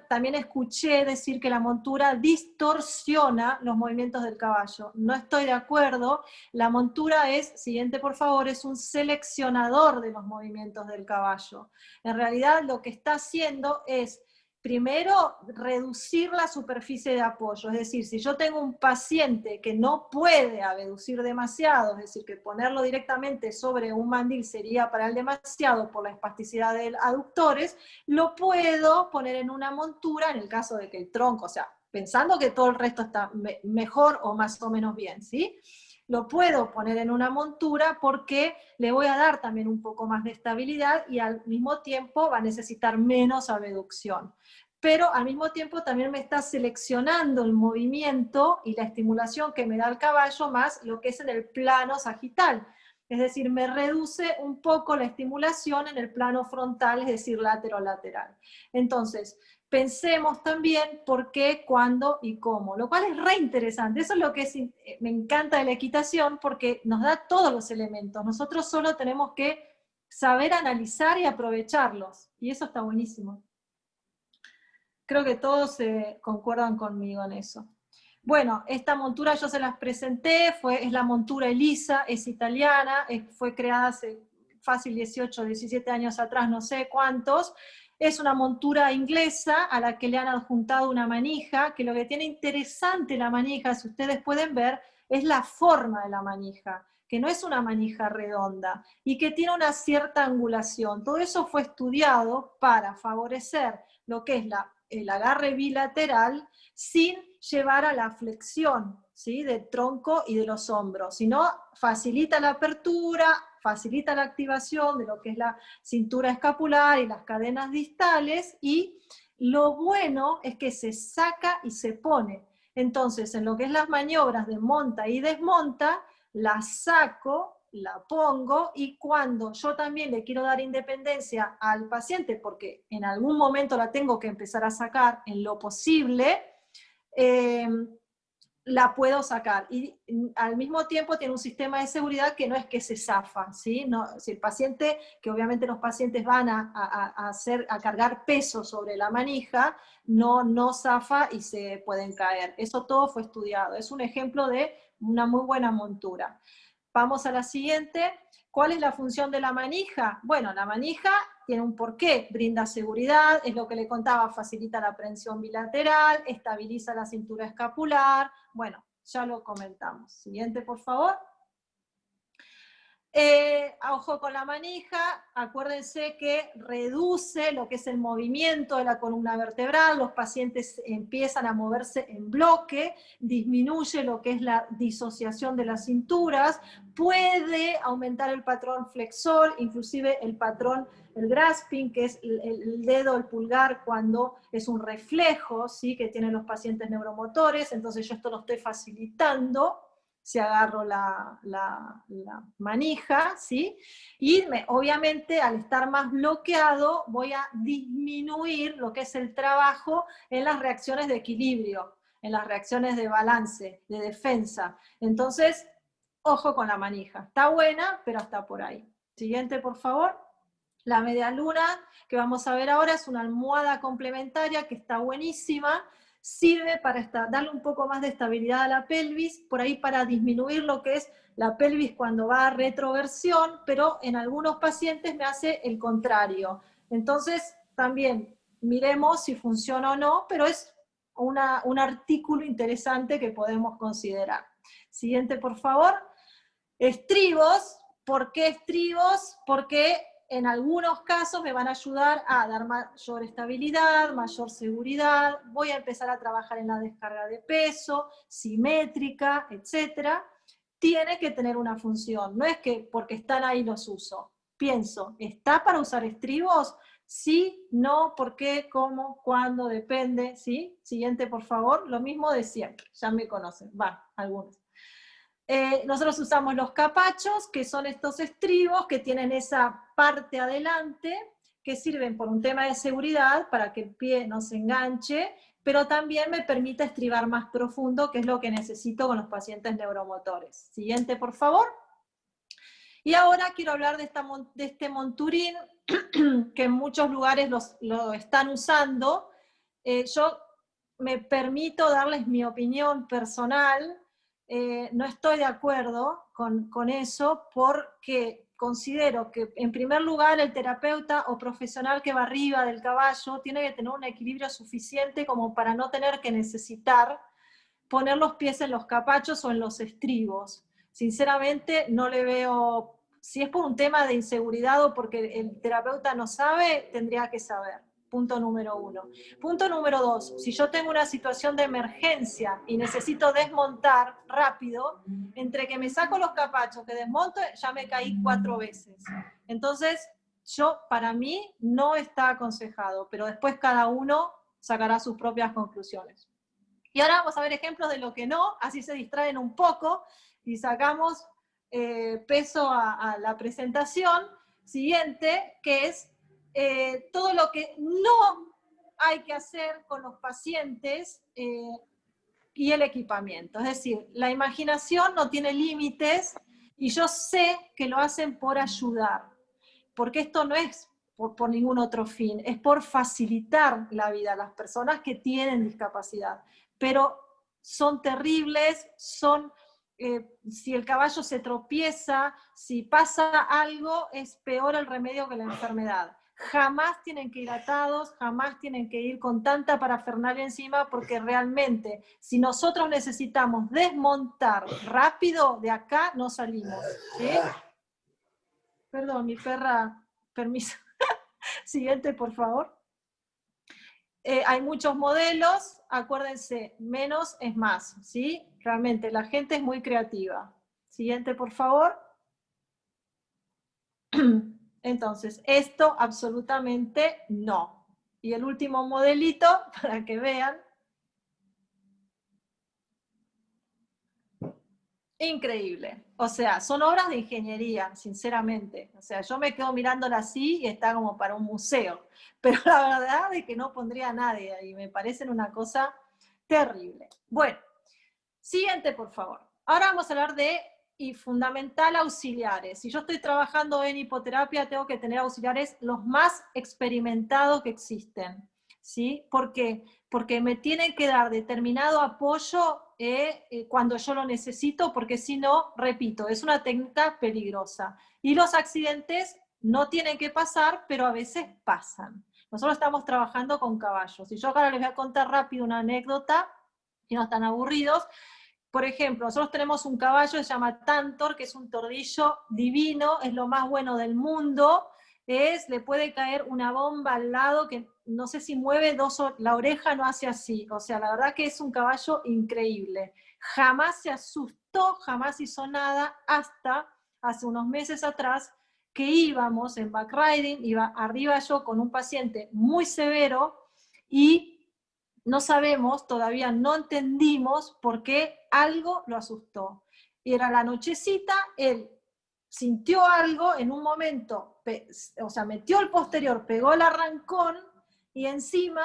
también escuché decir que la montura distorsiona los movimientos del caballo. No estoy de acuerdo. La montura siguiente por favor, es un seleccionador de los movimientos del caballo. En realidad lo que está haciendo es primero, reducir la superficie de apoyo. Es decir, si yo tengo un paciente que no puede abducir demasiado, es decir, que ponerlo directamente sobre un mandil sería para él demasiado por la espasticidad de aductores, lo puedo poner en una montura en el caso de que el tronco, o sea, pensando que todo el resto está mejor o más o menos bien, ¿sí? Lo puedo poner en una montura porque le voy a dar también un poco más de estabilidad y al mismo tiempo va a necesitar menos abducción. Pero al mismo tiempo también me está seleccionando el movimiento y la estimulación que me da el caballo más lo que es en el plano sagital. Es decir, me reduce un poco la estimulación en el plano frontal, es decir, lateral. Entonces, pensemos también por qué, cuándo y cómo, lo cual es re interesante. Eso es lo que me encanta de la equitación, porque nos da todos los elementos. Nosotros solo tenemos que saber analizar y aprovecharlos, y eso está buenísimo. Creo que todos concuerdan conmigo en eso. Bueno, esta montura yo se las presenté, es la montura Elisa, es italiana, fue creada hace fácil 18, 17 años atrás, no sé cuántos. Es una montura inglesa a la que le han adjuntado una manija, que lo que tiene interesante la manija, si ustedes pueden ver, es la forma de la manija, que no es una manija redonda, y que tiene una cierta angulación. Todo eso fue estudiado para favorecer lo que es el agarre bilateral sin llevar a la flexión, ¿sí?, del tronco y de los hombros, sino facilita la apertura, facilita la activación de lo que es la cintura escapular y las cadenas distales, y lo bueno es que se saca y se pone. Entonces, en lo que es las maniobras de monta y desmonta, la saco, la pongo, y cuando yo también le quiero dar independencia al paciente, porque en algún momento la tengo que empezar a sacar en lo posible, la puedo sacar. Y al mismo tiempo tiene un sistema de seguridad que no es que se zafa, ¿sí? No, si el paciente, que obviamente los pacientes van a cargar peso sobre la manija, no zafa y se pueden caer. Eso todo fue estudiado. Es un ejemplo de una muy buena montura. Vamos a la siguiente. ¿Cuál es la función de la manija? Bueno, la manija tiene un porqué, brinda seguridad, es lo que le contaba, facilita la aprehensión bilateral, estabiliza la cintura escapular, bueno, ya lo comentamos. Siguiente, por favor. Ojo con la manija, acuérdense que reduce lo que es el movimiento de la columna vertebral, los pacientes empiezan a moverse en bloque, disminuye lo que es la disociación de las cinturas, puede aumentar el patrón flexor, inclusive el patrón, el grasping, que es el dedo, el pulgar, cuando es un reflejo, ¿sí?, que tienen los pacientes neuromotores. Entonces yo esto lo estoy facilitando si agarro la manija, ¿sí? Y obviamente al estar más bloqueado voy a disminuir lo que es el trabajo en las reacciones de equilibrio, en las reacciones de balance, de defensa. Entonces, ojo con la manija. Está buena, pero hasta por ahí. Siguiente, por favor. La media luna que vamos a ver ahora es una almohada complementaria que está buenísima. Sirve para darle un poco más de estabilidad a la pelvis, por ahí para disminuir lo que es la pelvis cuando va a retroversión, pero en algunos pacientes me hace el contrario. Entonces, también miremos si funciona o no, pero es un artículo interesante que podemos considerar. Siguiente, por favor. Estribos. ¿Por qué estribos? Porque en algunos casos me van a ayudar a dar mayor estabilidad, mayor seguridad, voy a empezar a trabajar en la descarga de peso, simétrica, etc. Tiene que tener una función, no es que porque están ahí los uso. Pienso, ¿está para usar estribos? Sí, no, por qué, cómo, cuándo, depende, ¿sí? Siguiente, por favor. Lo mismo de siempre, ya me conocen, algunos. Nosotros usamos los capachos, que son estos estribos que tienen esa parte adelante, que sirven por un tema de seguridad, para que el pie no se enganche, pero también me permite estribar más profundo, que es lo que necesito con los pacientes neuromotores. Siguiente, por favor. Y ahora quiero hablar de este monturín, que en muchos lugares lo están usando. Yo me permito darles mi opinión personal. No estoy de acuerdo con eso, porque considero que en primer lugar el terapeuta o profesional que va arriba del caballo tiene que tener un equilibrio suficiente como para no tener que necesitar poner los pies en los capachos o en los estribos. Sinceramente no le veo, si es por un tema de inseguridad o porque el terapeuta no sabe, tendría que saber. Punto número 1. Punto número 2, si yo tengo una situación de emergencia y necesito desmontar rápido, entre que me saco los capachos, que desmonto, ya me caí 4 veces. Entonces, para mí no está aconsejado, pero después cada uno sacará sus propias conclusiones. Y ahora vamos a ver ejemplos de lo que no, así se distraen un poco y sacamos peso a la presentación siguiente, que es todo lo que no hay que hacer con los pacientes y el equipamiento. Es decir, la imaginación no tiene límites y yo sé que lo hacen por ayudar, porque esto no es por ningún otro fin, es por facilitar la vida a las personas que tienen discapacidad. Pero son terribles, si el caballo se tropieza, si pasa algo, es peor el remedio que la enfermedad. Jamás tienen que ir atados, jamás tienen que ir con tanta parafernalia encima, porque realmente, si nosotros necesitamos desmontar rápido, de acá no salimos. ¿Sí? Perdón, mi perra, permiso. Siguiente, por favor. Hay muchos modelos, acuérdense, menos es más, ¿sí? Realmente, la gente es muy creativa. Siguiente, por favor. Entonces, esto absolutamente no. Y el último modelito, para que vean. Increíble. O sea, son obras de ingeniería, sinceramente. O sea, yo me quedo mirándola así y está como para un museo. Pero la verdad es que no pondría a nadie ahí. Me parecen una cosa terrible. Bueno, siguiente, por favor. Ahora vamos a hablar de, y fundamental, auxiliares. Si yo estoy trabajando en hipoterapia, tengo que tener auxiliares los más experimentados que existen. ¿Sí? ¿Por qué? Porque me tienen que dar determinado apoyo cuando yo lo necesito, porque si no, repito, es una técnica peligrosa. Y los accidentes no tienen que pasar, pero a veces pasan. Nosotros estamos trabajando con caballos. Y yo ahora les voy a contar rápido una anécdota, si no están aburridos. Por ejemplo, nosotros tenemos un caballo que se llama Tantor, que es un tordillo divino, es lo más bueno del mundo. Le puede caer una bomba al lado que no sé si mueve la oreja, no hace así. O sea, la verdad que es un caballo increíble. Jamás se asustó, jamás hizo nada, hasta hace unos meses atrás que íbamos en backriding, iba arriba yo con un paciente muy severo y no sabemos, todavía no entendimos por qué algo lo asustó. Y era la nochecita, él sintió algo en un momento, o sea, metió el posterior, pegó el arrancón y encima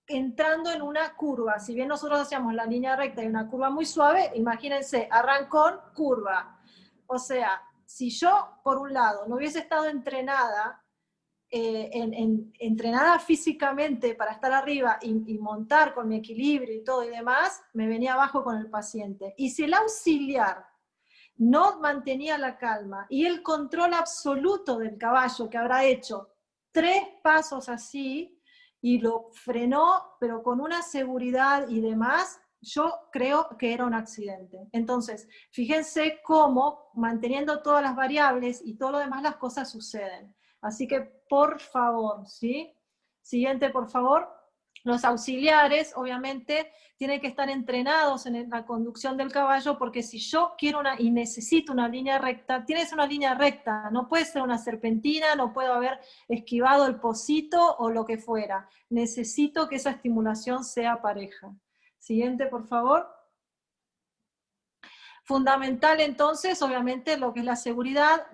entrando en una curva. Si bien nosotros hacíamos la línea recta y una curva muy suave, imagínense, arrancón, curva. O sea, si yo, por un lado, no hubiese estado entrenada, entrenada físicamente para estar arriba y montar con mi equilibrio y todo y demás, me venía abajo con el paciente. Y si el auxiliar no mantenía la calma y el control absoluto del caballo, que habrá hecho 3 pasos así, y lo frenó, pero con una seguridad y demás, yo creo que era un accidente. Entonces, fíjense cómo, manteniendo todas las variables y todo lo demás, las cosas suceden. Así que, por favor, ¿sí? Siguiente, por favor. Los auxiliares, obviamente, tienen que estar entrenados en la conducción del caballo, porque si yo quiero y necesito una línea recta, tiene que ser una línea recta, no puede ser una serpentina, no puedo haber esquivado el pocito o lo que fuera. Necesito que esa estimulación sea pareja. Siguiente, por favor. Fundamental entonces, obviamente, lo que es la seguridad,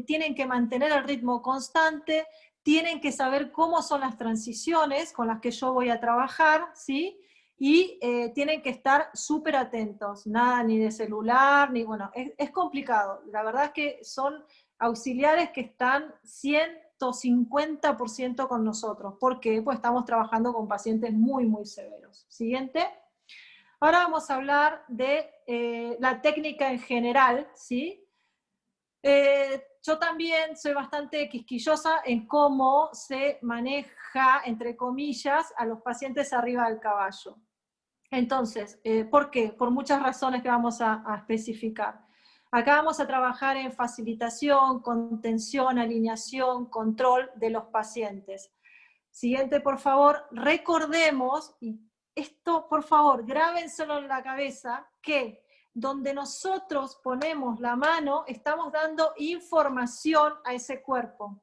tienen que mantener el ritmo constante, tienen que saber cómo son las transiciones con las que yo voy a trabajar, ¿sí? Y tienen que estar súper atentos, nada ni de celular, ni bueno, es complicado. La verdad es que son auxiliares que están 150% con nosotros. ¿Por qué? Pues estamos trabajando con pacientes muy, muy severos. Siguiente. Ahora vamos a hablar de la técnica en general, ¿sí? yo también soy bastante quisquillosa en cómo se maneja, entre comillas, a los pacientes arriba del caballo. Entonces, ¿por qué? Por muchas razones que vamos a especificar. Acá vamos a trabajar en facilitación, contención, alineación, control de los pacientes. Siguiente, por favor, recordemos, y esto, por favor, grábenselo en la cabeza, que donde nosotros ponemos la mano, estamos dando información a ese cuerpo.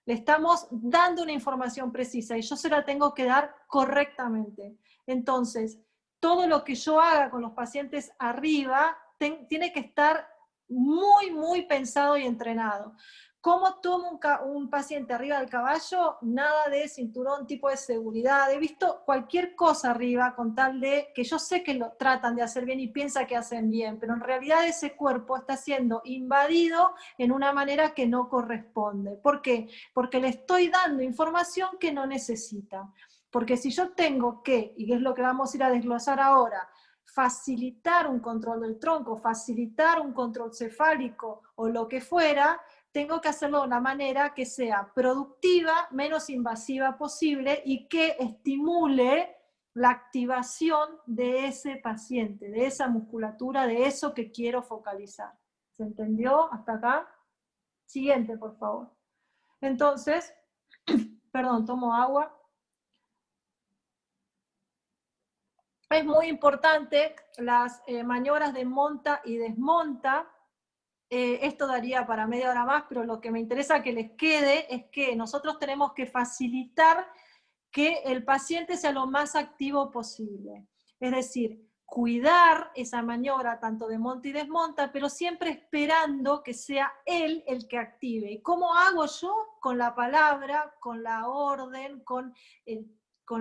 Le estamos dando una información precisa y yo se la tengo que dar correctamente. Entonces, todo lo que yo haga con los pacientes arriba tiene que estar muy, muy pensado y entrenado. ¿Cómo tomo un paciente arriba del caballo? Nada de cinturón, tipo de seguridad. He visto cualquier cosa arriba con tal de que yo sé que lo tratan de hacer bien y piensa que hacen bien, pero en realidad ese cuerpo está siendo invadido en una manera que no corresponde. ¿Por qué? Porque le estoy dando información que no necesita. Porque si yo tengo que, y es lo que vamos a ir a desglosar ahora, facilitar un control del tronco, facilitar un control cefálico o lo que fuera, tengo que hacerlo de una manera que sea productiva, menos invasiva posible y que estimule la activación de ese paciente, de esa musculatura, de eso que quiero focalizar. ¿Se entendió hasta acá? Siguiente, por favor. Entonces, perdón, tomo agua. Es muy importante las maniobras de monta y desmonta. Esto daría para media hora más, pero lo que me interesa que les quede es que nosotros tenemos que facilitar que el paciente sea lo más activo posible. Es decir, cuidar esa maniobra tanto de monta y desmonta, pero siempre esperando que sea él el que active. ¿Y cómo hago yo? Con la palabra, con la orden, con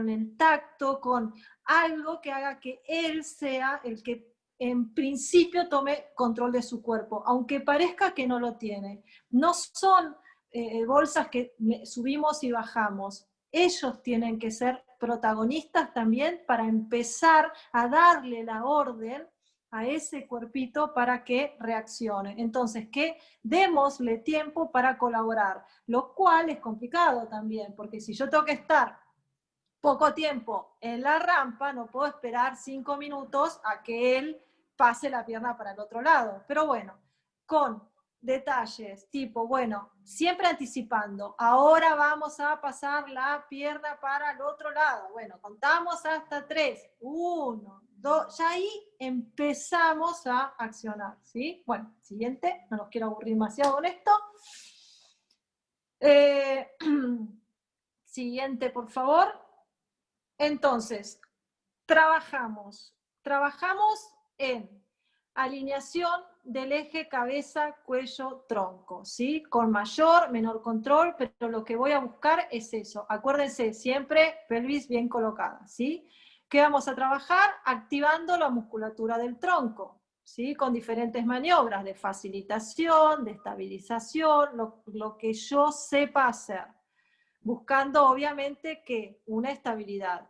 el tacto, con algo que haga que él sea el que en principio tome control de su cuerpo, aunque parezca que no lo tiene. No son bolsas que subimos y bajamos. Ellos tienen que ser protagonistas también para empezar a darle la orden a ese cuerpito para que reaccione. Entonces, que démosle tiempo para colaborar, lo cual es complicado también, porque si yo tengo que estar poco tiempo en la rampa, no puedo esperar 5 minutos a que él pase la pierna para el otro lado. Pero bueno, con detalles tipo, bueno, siempre anticipando, ahora vamos a pasar la pierna para el otro lado. Bueno, contamos hasta 3, 1, 2, ya ahí empezamos a accionar, ¿sí? Bueno, siguiente, no los quiero aburrir demasiado con esto. Siguiente, por favor. Entonces, trabajamos en alineación del eje cabeza, cuello, tronco, ¿sí? Con mayor, menor control, pero lo que voy a buscar es eso. Acuérdense, siempre pelvis bien colocada, ¿sí? ¿Qué vamos a trabajar? Activando la musculatura del tronco, ¿sí? Con diferentes maniobras de facilitación, de estabilización, lo que yo sepa hacer. Buscando obviamente que una estabilidad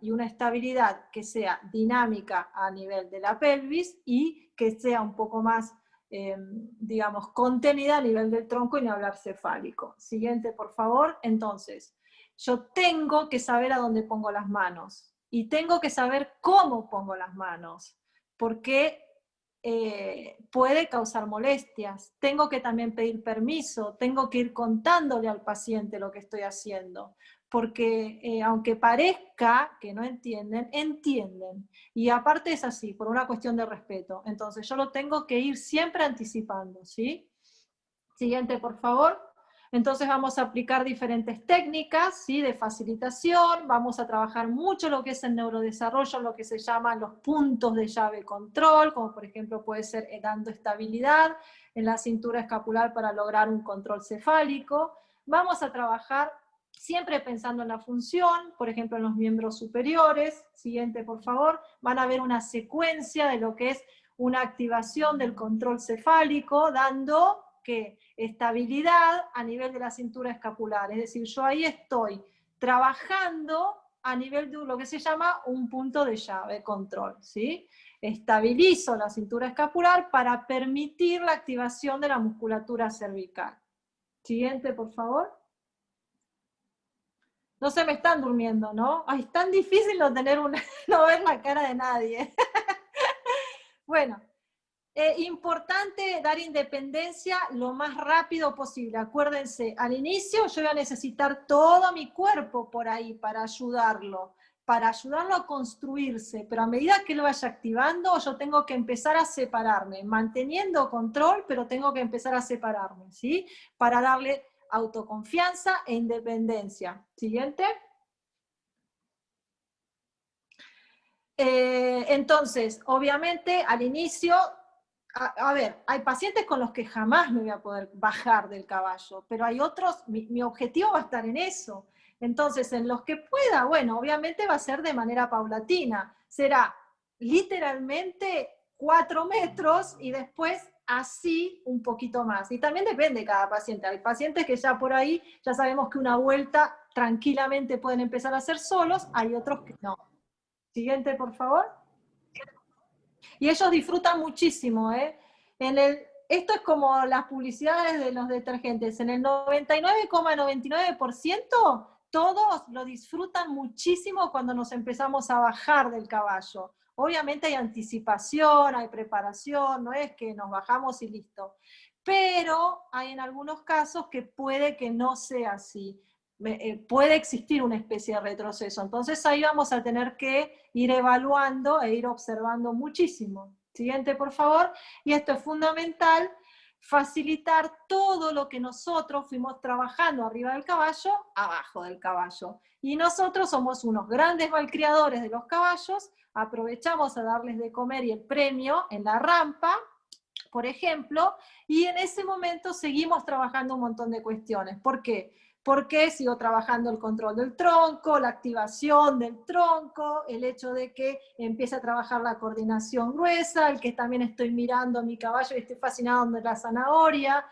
que sea dinámica a nivel de la pelvis y que sea un poco más, digamos, contenida a nivel del tronco y ni hablar cefálico. Siguiente, por favor. Entonces, yo tengo que saber a dónde pongo las manos y tengo que saber cómo pongo las manos, porque puede causar molestias. Tengo que también pedir permiso, tengo que ir contándole al paciente lo que estoy haciendo, porque aunque parezca que no entienden, entienden. Y aparte es así, por una cuestión de respeto. Entonces yo lo tengo que ir siempre anticipando, ¿sí? Siguiente, por favor. Entonces vamos a aplicar diferentes técnicas, ¿sí? De facilitación, vamos a trabajar mucho lo que es el neurodesarrollo, lo que se llaman los puntos de llave control, como por ejemplo puede ser dando estabilidad en la cintura escapular para lograr un control cefálico. Vamos a trabajar siempre pensando en la función, por ejemplo en los miembros superiores. Siguiente, por favor. Van a ver una secuencia de lo que es una activación del control cefálico, dando que estabilidad a nivel de la cintura escapular, es decir, yo ahí estoy trabajando a nivel de lo que se llama un punto de llave, control, ¿sí? Estabilizo la cintura escapular para permitir la activación de la musculatura cervical. Siguiente, por favor. No se me están durmiendo, ¿no? Ay, es tan difícil no ver la cara de nadie. Bueno, importante dar independencia lo más rápido posible. Acuérdense, al inicio yo voy a necesitar todo mi cuerpo por ahí para ayudarlo a construirse, pero a medida que lo vaya activando, yo tengo que empezar a separarme, manteniendo control, pero tengo que empezar a separarme, ¿sí? Para darle autoconfianza e independencia. Siguiente. Entonces, obviamente, al inicio, a ver, hay pacientes con los que jamás me voy a poder bajar del caballo, pero hay otros, mi objetivo va a estar en eso. Entonces, en los que pueda, bueno, obviamente va a ser de manera paulatina. Será literalmente 4 metros y después así un poquito más. Y también depende de cada paciente. Hay pacientes que ya por ahí, ya sabemos que una vuelta tranquilamente pueden empezar a hacer solos, hay otros que no. Siguiente, por favor. Y ellos disfrutan muchísimo, ¿eh? Esto es como las publicidades de los detergentes. En el 99,99% todos lo disfrutan muchísimo cuando nos empezamos a bajar del caballo. Obviamente hay anticipación, hay preparación, no es que nos bajamos y listo. Pero hay en algunos casos que puede que no sea así. Puede existir una especie de retroceso. Entonces ahí vamos a tener que ir evaluando e ir observando muchísimo. Siguiente, por favor. Y esto es fundamental, facilitar todo lo que nosotros fuimos trabajando arriba del caballo, abajo del caballo. Y nosotros somos unos grandes malcriadores de los caballos, aprovechamos a darles de comer y el premio en la rampa, por ejemplo, y en ese momento seguimos trabajando un montón de cuestiones. ¿Por qué? Porque sigo trabajando el control del tronco, la activación del tronco, el hecho de que empiece a trabajar la coordinación gruesa, el que también estoy mirando a mi caballo y estoy fascinado de la zanahoria,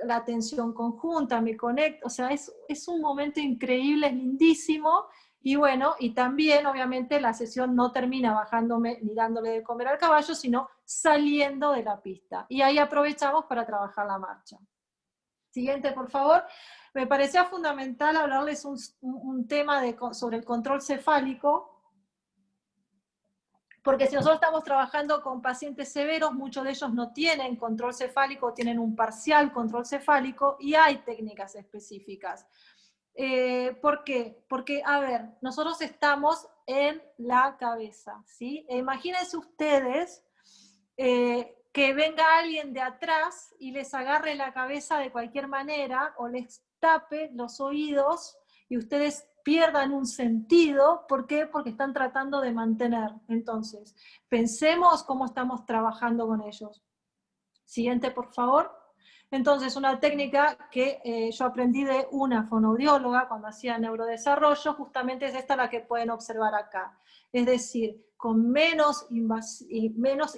la tensión conjunta, me conecto, o sea, es un momento increíble, es lindísimo, y bueno, y también obviamente la sesión no termina bajándome ni dándole de comer al caballo, sino saliendo de la pista, y ahí aprovechamos para trabajar la marcha. Siguiente, por favor. Me parecía fundamental hablarles un tema sobre el control cefálico, porque si nosotros estamos trabajando con pacientes severos, muchos de ellos no tienen control cefálico, tienen un parcial control cefálico, y hay técnicas específicas. ¿Por qué? Porque, a ver, nosotros estamos en la cabeza, ¿sí? Imagínense ustedes que venga alguien de atrás y les agarre la cabeza de cualquier manera o les tape los oídos y ustedes pierdan un sentido. ¿Por qué? Porque están tratando de mantener. Entonces, pensemos cómo estamos trabajando con ellos. Siguiente, por favor. Entonces, una técnica que yo aprendí de una fonoaudióloga cuando hacía neurodesarrollo, justamente es esta la que pueden observar acá. Es decir, con menos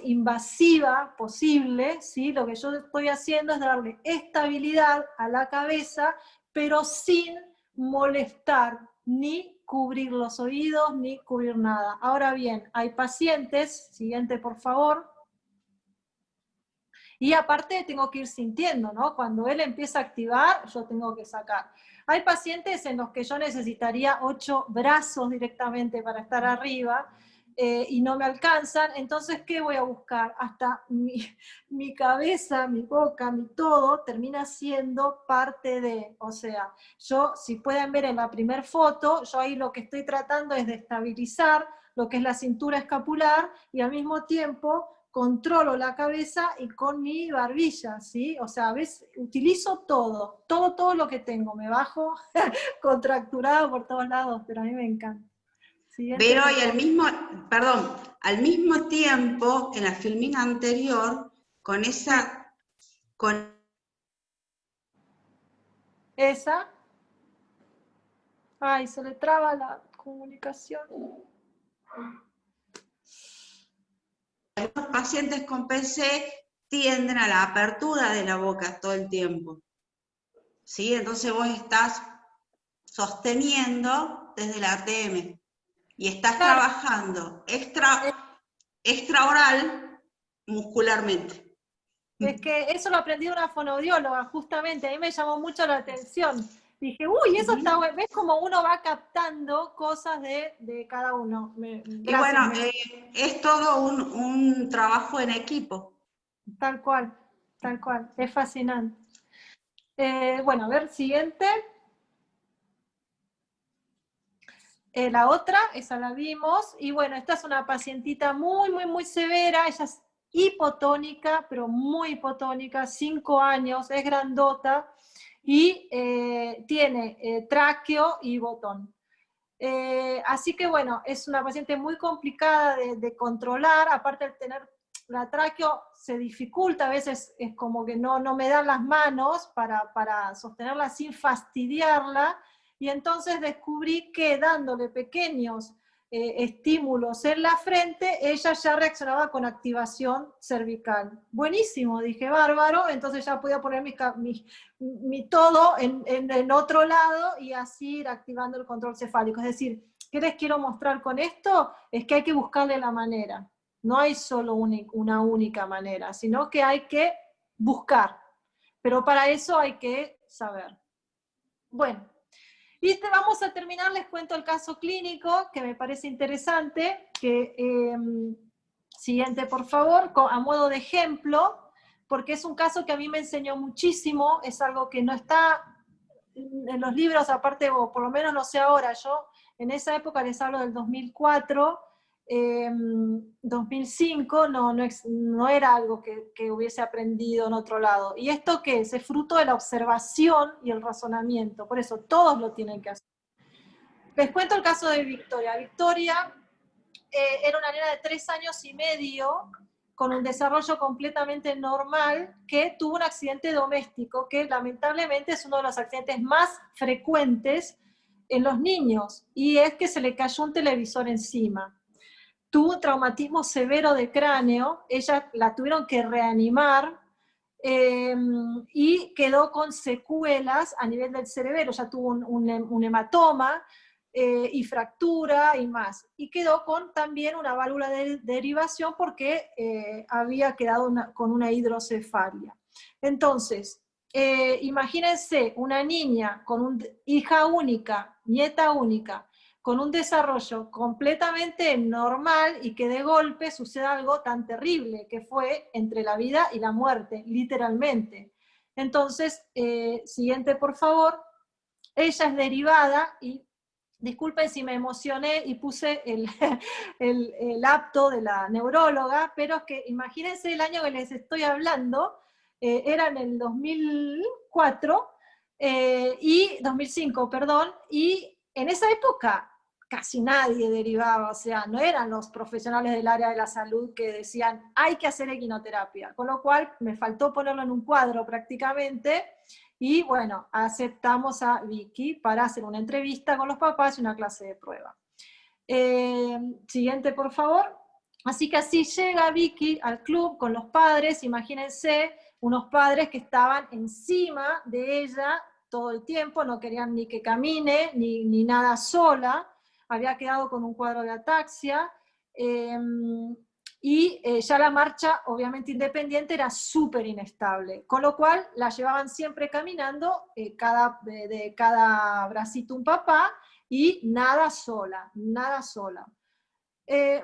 invasiva posible, ¿sí? Lo que yo estoy haciendo es darle estabilidad a la cabeza, pero sin molestar, ni cubrir los oídos, ni cubrir nada. Ahora bien, hay pacientes, siguiente por favor, y aparte tengo que ir sintiendo, ¿no? Cuando él empieza a activar, yo tengo que sacar. Hay pacientes en los que yo necesitaría 8 brazos directamente para estar arriba, y no me alcanzan, entonces, ¿qué voy a buscar? Hasta mi cabeza, mi boca, mi todo, termina siendo parte de, o sea, yo, si pueden ver en la primera foto, yo ahí lo que estoy tratando es de estabilizar lo que es la cintura escapular, y al mismo tiempo controlo la cabeza y con mi barbilla, ¿sí? O sea, ¿ves? Utilizo todo lo que tengo, me bajo contracturado por todos lados, pero a mí me encanta. Siguiente, pero y al mismo tiempo, en la filmina anterior, con esa, ay, se le traba la comunicación. Los pacientes con PC tienden a la apertura de la boca todo el tiempo, ¿sí? Entonces vos estás sosteniendo desde la ATM y estás trabajando extraoral muscularmente. Es que eso lo aprendí de una fonoaudióloga, justamente, a mí me llamó mucho la atención. Dije, uy, eso está bueno. ¿Ves cómo uno va captando cosas de cada uno? Y bueno, es todo un trabajo en equipo. Tal cual, es fascinante. Bueno, a ver, siguiente. La otra, esa la vimos, y bueno, esta es una pacientita muy severa, ella es hipotónica, pero muy hipotónica, 5 años, es grandota, y tiene tráqueo y botón. Así que bueno, es una paciente muy complicada de controlar, aparte de tener la tráqueo se dificulta, a veces es como que no me dan las manos para sostenerla sin fastidiarla, y entonces descubrí que dándole pequeños estímulos en la frente, ella ya reaccionaba con activación cervical. Buenísimo, dije, bárbaro, entonces ya podía poner mi todo en otro lado y así ir activando el control cefálico. Es decir, ¿qué les quiero mostrar con esto? Es que hay que buscarle la manera. No hay solo una única manera, sino que hay que buscar. Pero para eso hay que saber. Bueno, y vamos a terminar, les cuento el caso clínico, que me parece interesante, siguiente por favor, a modo de ejemplo, porque es un caso que a mí me enseñó muchísimo, es algo que no está en los libros, aparte, o por lo menos no sé ahora, yo en esa época les hablo del 2004, 2005, no era algo que hubiese aprendido en otro lado. ¿Y esto qué es? Es fruto de la observación y el razonamiento, por eso todos lo tienen que hacer. Les cuento el caso de Victoria. Victoria era una nena de 3 años y medio, con un desarrollo completamente normal, que tuvo un accidente doméstico, que lamentablemente es uno de los accidentes más frecuentes en los niños, y es que se le cayó un televisor encima. Tuvo un traumatismo severo de cráneo, ella la tuvieron que reanimar, y quedó con secuelas a nivel del cerebelo, ya tuvo un hematoma, y fractura y más. Y quedó con también una válvula de derivación porque había quedado con una hidrocefalia. Entonces, imagínense una niña con hija única, nieta única, con un desarrollo completamente normal y que de golpe suceda algo tan terrible, que fue entre la vida y la muerte, literalmente. Entonces, siguiente por favor. Ella es derivada y disculpen si me emocioné y puse el apto de la neuróloga, pero es que imagínense el año que les estoy hablando, era en el 2004, y 2005, perdón, y en esa época casi nadie derivaba, o sea, no eran los profesionales del área de la salud que decían, hay que hacer equinoterapia, con lo cual me faltó ponerlo en un cuadro prácticamente. Y bueno, aceptamos a Vicky para hacer una entrevista con los papás y una clase de prueba. Siguiente, por favor. Así que así llega Vicky al club con los padres, imagínense, unos padres que estaban encima de ella todo el tiempo, no querían ni que camine, ni nada sola, había quedado con un cuadro de ataxia, y ya la marcha, obviamente independiente, era súper inestable, con lo cual la llevaban siempre caminando, de cada bracito un papá, y nada sola, nada sola.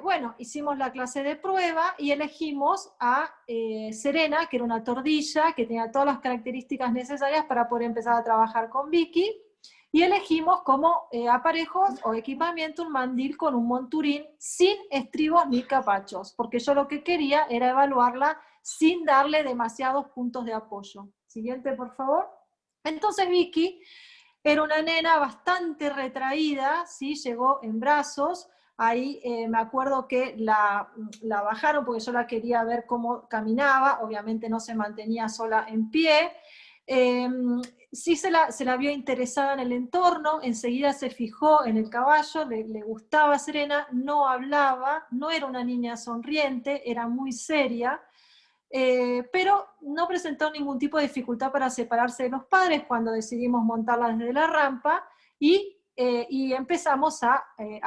Bueno, hicimos la clase de prueba y elegimos a Serena, que era una tordilla, que tenía todas las características necesarias para poder empezar a trabajar con Vicky, y elegimos como aparejos o equipamiento un mandil con un monturín sin estribos ni capachos, porque yo lo que quería era evaluarla sin darle demasiados puntos de apoyo. Siguiente, por favor. Entonces Vicky era una nena bastante retraída, ¿sí? Llegó en brazos. Ahí me acuerdo que la bajaron porque yo la quería ver cómo caminaba, obviamente no se mantenía sola en pie. Sí se la vio interesada en el entorno, enseguida se fijó en el caballo, le gustaba Serena, no hablaba, no era una niña sonriente, era muy seria, pero no presentó ningún tipo de dificultad para separarse de los padres cuando decidimos montarla desde la rampa, y empezamos a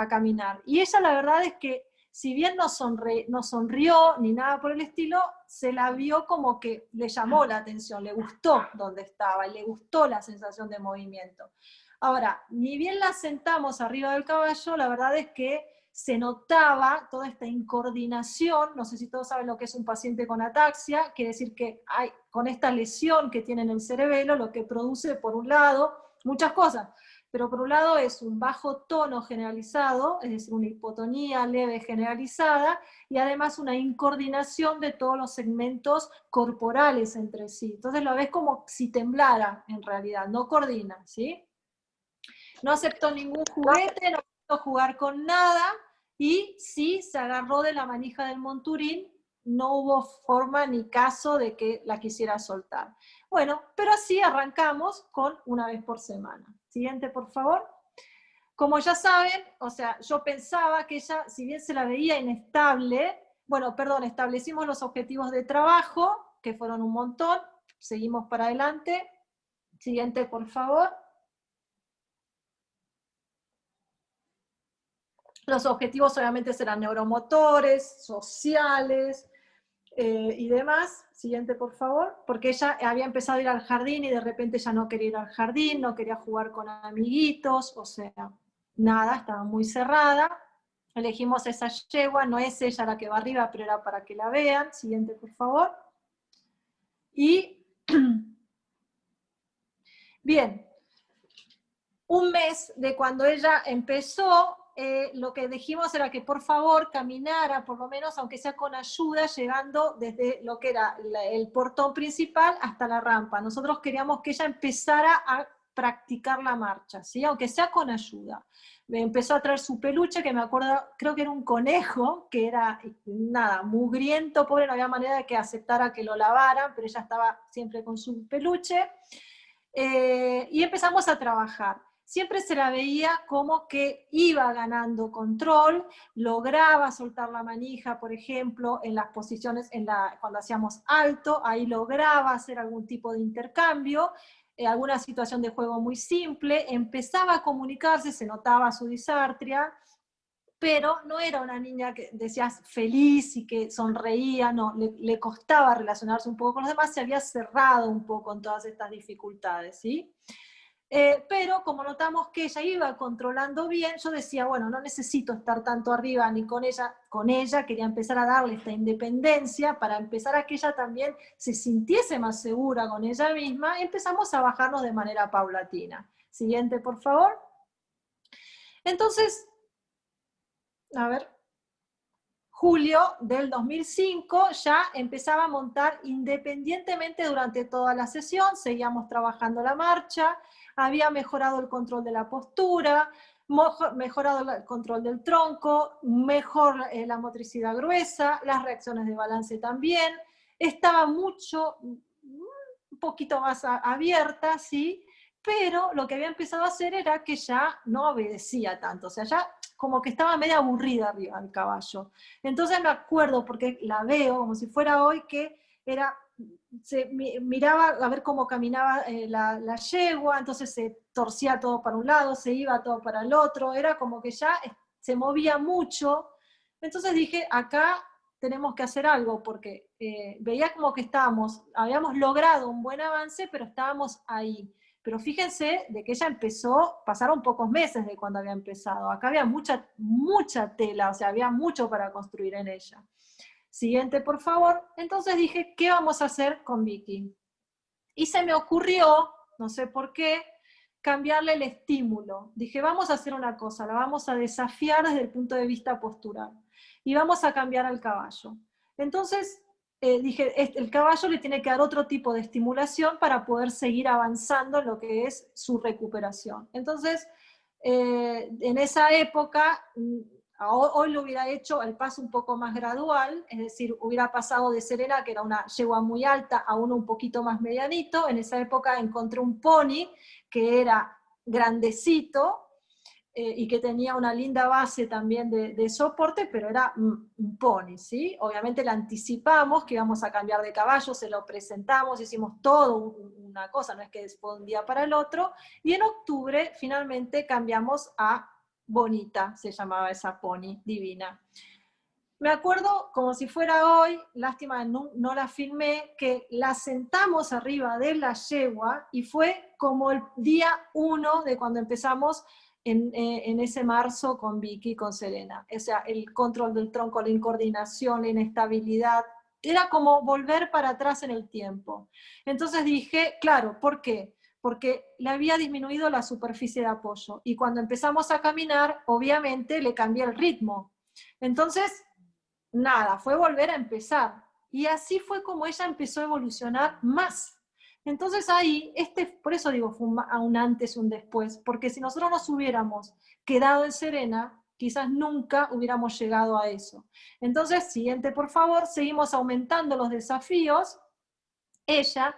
caminar. Y ella la verdad es que si bien no sonrió ni nada por el estilo, se la vio como que le llamó la atención, le gustó donde estaba, y le gustó la sensación de movimiento. Ahora, ni bien la sentamos arriba del caballo, la verdad es que se notaba toda esta incoordinación. No sé si todos saben lo que es un paciente con ataxia, quiere decir que con esta lesión que tiene en el cerebelo, lo que produce, por un lado, muchas cosas, pero por un lado es un bajo tono generalizado, es decir, una hipotonía leve generalizada, y además una incoordinación de todos los segmentos corporales entre sí. Entonces lo ves como si temblara, en realidad, no coordina, ¿sí? No aceptó ningún juguete, no quiso jugar con nada, y sí se agarró de la manija del monturín, no hubo forma ni caso de que la quisiera soltar. Bueno, pero así arrancamos con una vez por semana. Siguiente, por favor. Como ya saben, o sea, yo pensaba que ella, si bien se la veía inestable, bueno, perdón, establecimos los objetivos de trabajo, que fueron un montón, seguimos para adelante. Siguiente, por favor. Los objetivos obviamente serán neuromotores, sociales y demás. Siguiente, por favor. Porque ella había empezado a ir al jardín y de repente ya no quería ir al jardín, no quería jugar con amiguitos, o sea, nada, estaba muy cerrada. Elegimos esa yegua, no es ella la que va arriba, pero era para que la vean. Siguiente, por favor. Y, bien, un mes de cuando ella empezó, lo que dijimos era que por favor caminara, por lo menos, aunque sea con ayuda, llegando desde lo que era el portón principal hasta la rampa. Nosotros queríamos que ella empezara a practicar la marcha, ¿sí? Aunque sea con ayuda. Me empezó a traer su peluche, que me acuerdo, creo que era un conejo, que era, nada, mugriento, pobre, no había manera de que aceptara que lo lavaran, pero ella estaba siempre con su peluche. Y empezamos a trabajar. Siempre se la veía como que iba ganando control, lograba soltar la manija, por ejemplo, en las posiciones, cuando hacíamos alto, ahí lograba hacer algún tipo de intercambio, alguna situación de juego muy simple, empezaba a comunicarse, se notaba su disartria, pero no era una niña que decías feliz y que sonreía, no, le costaba relacionarse un poco con los demás, se había cerrado un poco en todas estas dificultades, ¿sí? Pero como notamos que ella iba controlando bien, yo decía, bueno, no necesito estar tanto arriba ni con ella quería empezar a darle esta independencia para empezar a que ella también se sintiese más segura con ella misma, y empezamos a bajarnos de manera paulatina. Siguiente, por favor. Entonces, a ver, julio del 2005 ya empezaba a montar independientemente durante toda la sesión, seguíamos trabajando la marcha, había mejorado el control de la postura, mejorado el control del tronco, mejor la motricidad gruesa, las reacciones de balance también, estaba un poquito más abierta, ¿sí? Pero lo que había empezado a hacer era que ya no obedecía tanto, o sea, ya como que estaba medio aburrida arriba del caballo. Entonces me acuerdo, porque la veo como si fuera hoy, que miraba a ver cómo caminaba la yegua, entonces se torcía todo para un lado, se iba todo para el otro, era como que ya se movía mucho. Entonces dije, acá tenemos que hacer algo, porque veía como que habíamos logrado un buen avance, pero estábamos ahí. Pero fíjense de que ella pasaron pocos meses de cuando había empezado. Acá había mucha tela, o sea, había mucho para construir en ella. Siguiente, por favor. Entonces dije, ¿qué vamos a hacer con Vicky? Y se me ocurrió, no sé por qué, cambiarle el estímulo. Dije, vamos a hacer una cosa, la vamos a desafiar desde el punto de vista postural. Y vamos a cambiar al caballo. Entonces, dije, el caballo le tiene que dar otro tipo de estimulación para poder seguir avanzando en lo que es su recuperación. Entonces, en esa época, hoy lo hubiera hecho el paso un poco más gradual, es decir, hubiera pasado de Serena, que era una yegua muy alta, a uno un poquito más medianito. En esa época encontré un pony que era grandecito, y que tenía una linda base también de soporte, pero era un pony, ¿sí? Obviamente le anticipamos que íbamos a cambiar de caballo, se lo presentamos, hicimos todo una cosa, no es que fue de un día para el otro, y en octubre finalmente cambiamos a Bonita, se llamaba esa pony divina. Me acuerdo como si fuera hoy, lástima no la filmé, que la sentamos arriba de la yegua y fue como el día 1 de cuando empezamos en ese marzo con Vicky y con Serena. O sea, el control del tronco, la incoordinación, la inestabilidad, era como volver para atrás en el tiempo. Entonces dije, claro, ¿por qué? Porque le había disminuido la superficie de apoyo y cuando empezamos a caminar, obviamente le cambié el ritmo. Entonces, nada, fue volver a empezar. Y así fue como ella empezó a evolucionar más. Entonces ahí, por eso digo, fue un antes y un después, porque si nosotros nos hubiéramos quedado en Serena, quizás nunca hubiéramos llegado a eso. Entonces, siguiente por favor, seguimos aumentando los desafíos. Ella,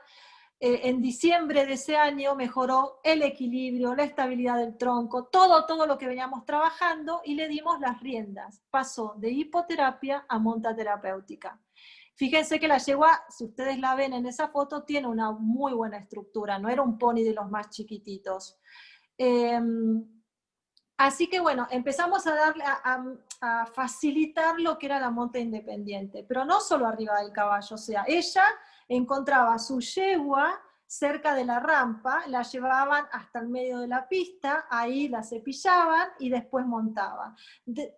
en diciembre de ese año, mejoró el equilibrio, la estabilidad del tronco, todo lo que veníamos trabajando y le dimos las riendas. Pasó de hipoterapia a montaterapéutica. Fíjense que la yegua, si ustedes la ven en esa foto, tiene una muy buena estructura, no era un pony de los más chiquititos. Así que bueno, empezamos a darle, a facilitar lo que era la monta independiente, pero no solo arriba del caballo, o sea, ella encontraba su yegua cerca de la rampa, la llevaban hasta el medio de la pista, ahí la cepillaban y después montaba.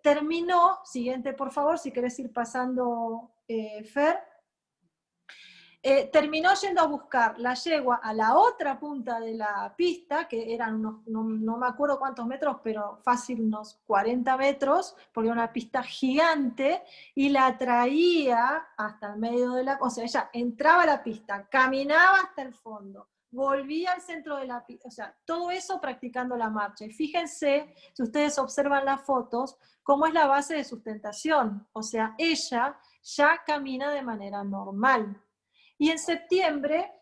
Terminó, siguiente por favor, si querés ir pasando, Fer, terminó yendo a buscar la yegua a la otra punta de la pista, que eran unos, no me acuerdo cuántos metros, pero fácil unos 40 metros, porque era una pista gigante, y la traía hasta el medio de la... O sea, ella entraba a la pista, caminaba hasta el fondo, volvía al centro de la pista, o sea, todo eso practicando la marcha. Y fíjense, si ustedes observan las fotos, cómo es la base de sustentación. O sea, ella ya camina de manera normal. Y en septiembre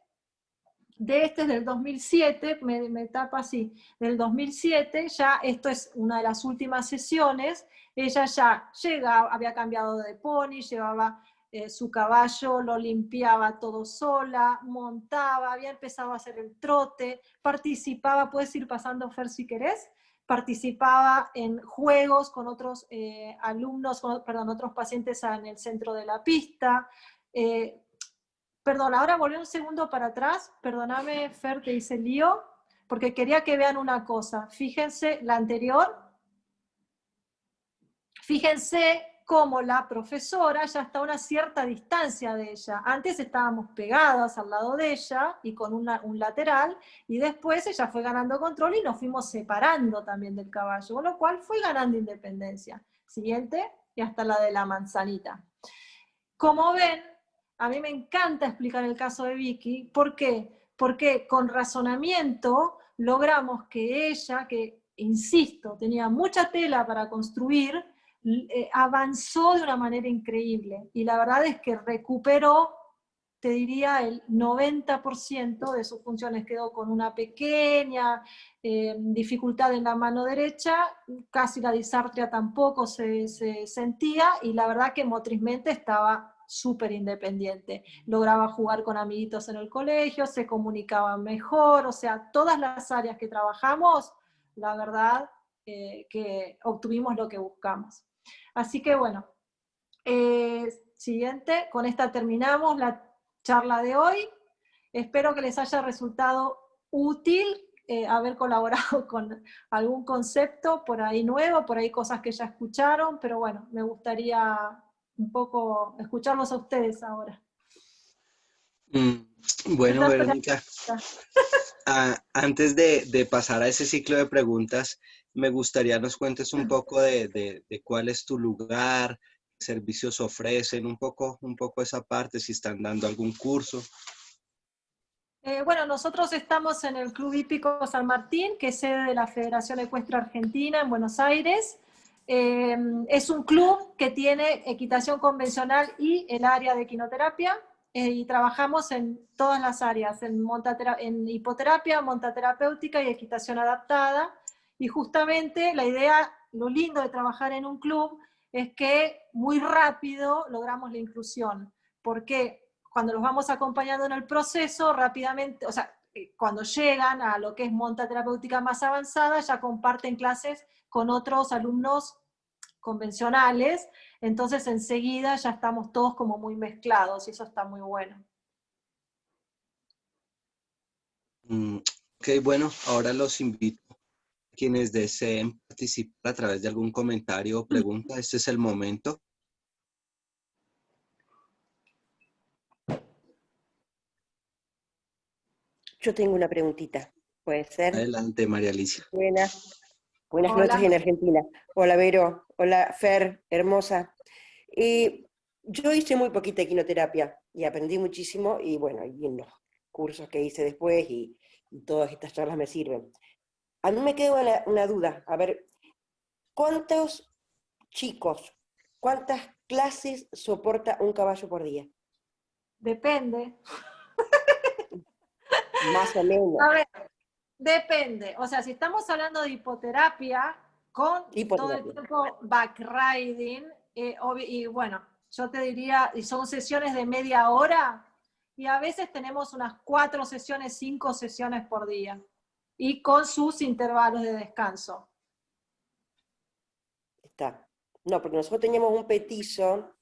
del 2007, me tapa así, del 2007, ya esto es una de las últimas sesiones, ella ya llegaba, había cambiado de pony, llevaba su caballo, lo limpiaba todo sola, montaba, había empezado a hacer el trote, participaba, puedes ir pasando, Fer, si querés, participaba en juegos con otros otros pacientes en el centro de la pista. Perdón, ahora volví un segundo para atrás, perdóname, Fer, te hice lío, porque quería que vean una cosa. Fíjense, la anterior, fíjense cómo la profesora ya está a una cierta distancia de ella. Antes estábamos pegadas al lado de ella y con un lateral, y después ella fue ganando control y nos fuimos separando también del caballo, con lo cual fue ganando independencia. Siguiente, y hasta la de la manzanita. Como ven, a mí me encanta explicar el caso de Vicky. ¿Por qué? Porque con razonamiento logramos que ella, que insisto, tenía mucha tela para construir, avanzó de una manera increíble. Y la verdad es que recuperó, te diría, el 90% de sus funciones. Quedó con una pequeña dificultad en la mano derecha, casi la disartria tampoco se sentía, y la verdad que motrizmente estaba súper independiente. Lograba jugar con amiguitos en el colegio, se comunicaba mejor, o sea, todas las áreas que trabajamos, la verdad que obtuvimos lo que buscamos. Así que bueno, siguiente, con esta terminamos la charla de hoy. Espero que les haya resultado útil haber colaborado con algún concepto por ahí nuevo, por ahí cosas que ya escucharon, pero bueno, me gustaría un poco escucharlos a ustedes ahora. Bueno, Verónica, antes de pasar a ese ciclo de preguntas, me gustaría nos cuentes un poco de cuál es tu lugar, qué servicios ofrecen, un poco esa parte, si están dando algún curso. Bueno, nosotros estamos en el Club Hípico San Martín, que es sede de la Federación Ecuestre Argentina en Buenos Aires. Es un club que tiene equitación convencional y el área de equinoterapia, y trabajamos en todas las áreas, en hipoterapia, montaterapéutica y equitación adaptada. Y justamente la idea, lo lindo de trabajar en un club, es que muy rápido logramos la inclusión, porque cuando los vamos acompañando en el proceso, rápidamente, o sea, cuando llegan a lo que es montaterapéutica más avanzada, ya comparten clases con otros alumnos convencionales, entonces enseguida ya estamos todos como muy mezclados y eso está muy bueno. Ok, bueno, ahora los invito a quienes deseen participar a través de algún comentario o pregunta. Este es el momento. Yo tengo una preguntita, ¿puede ser? Adelante, María Alicia. Buenas Hola. noches en Argentina. Hola, Vero. Hola, Fer, hermosa. Yo hice muy poquita equinoterapia y aprendí muchísimo y bueno, y en los cursos que hice después y todas estas charlas me sirven. A mí me queda una duda, a ver, ¿cuántos chicos, cuántas clases soporta un caballo por día? Depende. Más o menos. A ver, depende. O sea, si estamos hablando de hipoterapia, con todo el tiempo backriding, y bueno, yo te diría, y son sesiones de media hora, y a veces tenemos unas 4 sesiones, 5 sesiones por día, y con sus intervalos de descanso. Está. No, porque nosotros teníamos un petizo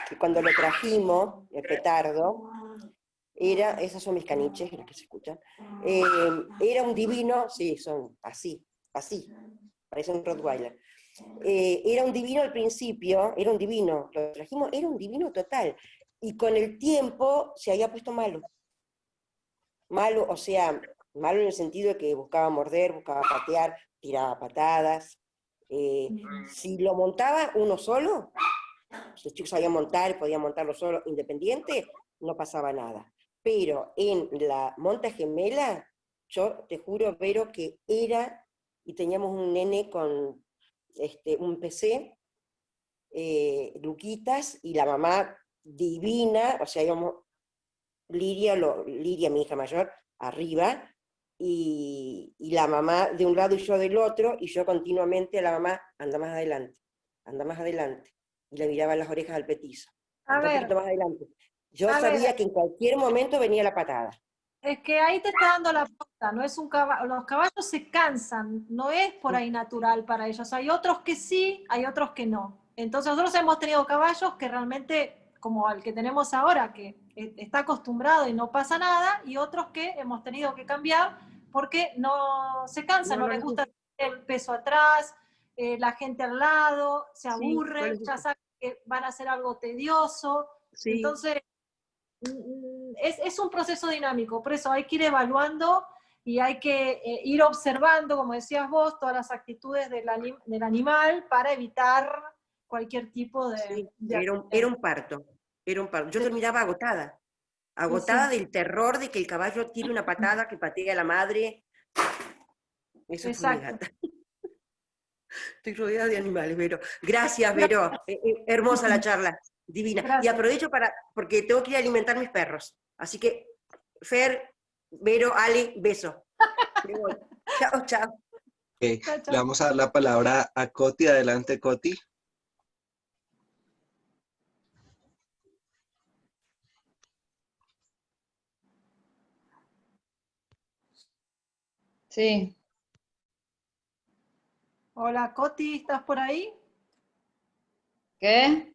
que cuando lo trajimos, el petardo, esas son mis caniches, las que se escuchan, era un divino, sí, son así, parece un Rottweiler. Era un divino al principio, era un divino, lo trajimos, era un divino total, y con el tiempo se había puesto malo. Malo, o sea, malo en el sentido de que buscaba morder, buscaba patear, tiraba patadas. Si lo montaba uno solo, si el chico sabía montar y podía montarlo solo, independiente, no pasaba nada. Pero en la monta gemela, yo te juro, Vero, que era, y teníamos un nene con un PC, Luquitas, y la mamá divina, o sea, íbamos Liria, mi hija mayor, arriba, y la mamá de un lado y yo del otro, y yo continuamente a la mamá, anda más adelante, y le miraba las orejas al petizo, anda un poquito más adelante. Yo sabía que en cualquier momento venía la patada. Es que ahí te está dando la pauta, no es un caballo, los caballos se cansan, no es por ahí natural para ellos. Hay otros que sí, hay otros que no. Entonces nosotros hemos tenido caballos que realmente, como el que tenemos ahora, que está acostumbrado y no pasa nada, y otros que hemos tenido que cambiar porque no se cansan, no les gusta el peso atrás, la gente al lado, se aburre, ya saben que van a hacer algo tedioso. Sí. Entonces, es un proceso dinámico, por eso hay que ir evaluando y hay que ir observando, como decías vos, todas las actitudes del animal para evitar cualquier tipo de... Sí, era un parto. Yo terminaba agotada del terror de que el caballo tire una patada, que patee a la madre. Eso fue mi gata. Estoy rodeada de animales, Vero. Gracias, Vero. Hermosa la charla. Divina. Gracias. Y aprovecho porque tengo que ir a alimentar mis perros. Así que, Fer, Vero, Ale, beso. Me voy. Chao, chao. Okay. Le vamos a dar la palabra a Coti. Adelante, Coti. Sí. Hola, Coti, ¿estás por ahí? ¿Qué?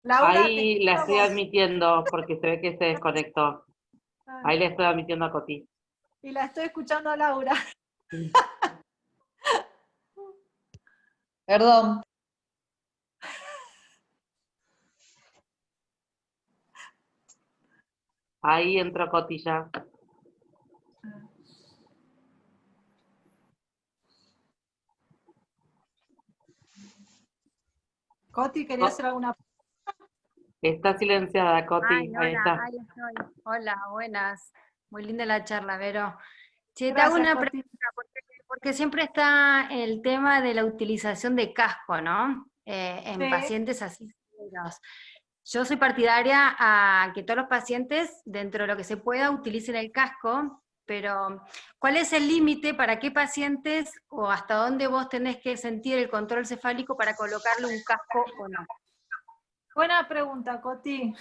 Laura, ahí la estoy admitiendo porque se ve que se desconectó. Ahí le estoy admitiendo a Coti. Y la estoy escuchando a Laura. Perdón. Ahí entró Coti ya. Coti, ¿quería hacer alguna pregunta? Está silenciada, Coti. Ay, hola, ahí está. ahí estoy. Hola, buenas. Muy linda la charla, Vero. Che, te Gracias, hago una Coti. pregunta, porque siempre está el tema de la utilización de casco, ¿no? En Sí. pacientes así severos. Yo soy partidaria a que todos los pacientes, dentro de lo que se pueda, utilicen el casco, pero ¿cuál es el límite para qué pacientes o hasta dónde vos tenés que sentir el control cefálico para colocarle un casco o no? Buena pregunta, Coti.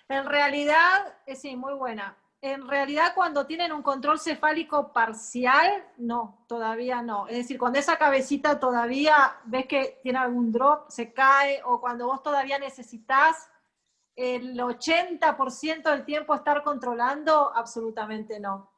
En realidad, sí, muy buena. En realidad, cuando tienen un control cefálico parcial, no, todavía no. Es decir, cuando esa cabecita todavía ves que tiene algún drop, se cae, o cuando vos todavía necesitas el 80% del tiempo estar controlando, absolutamente no.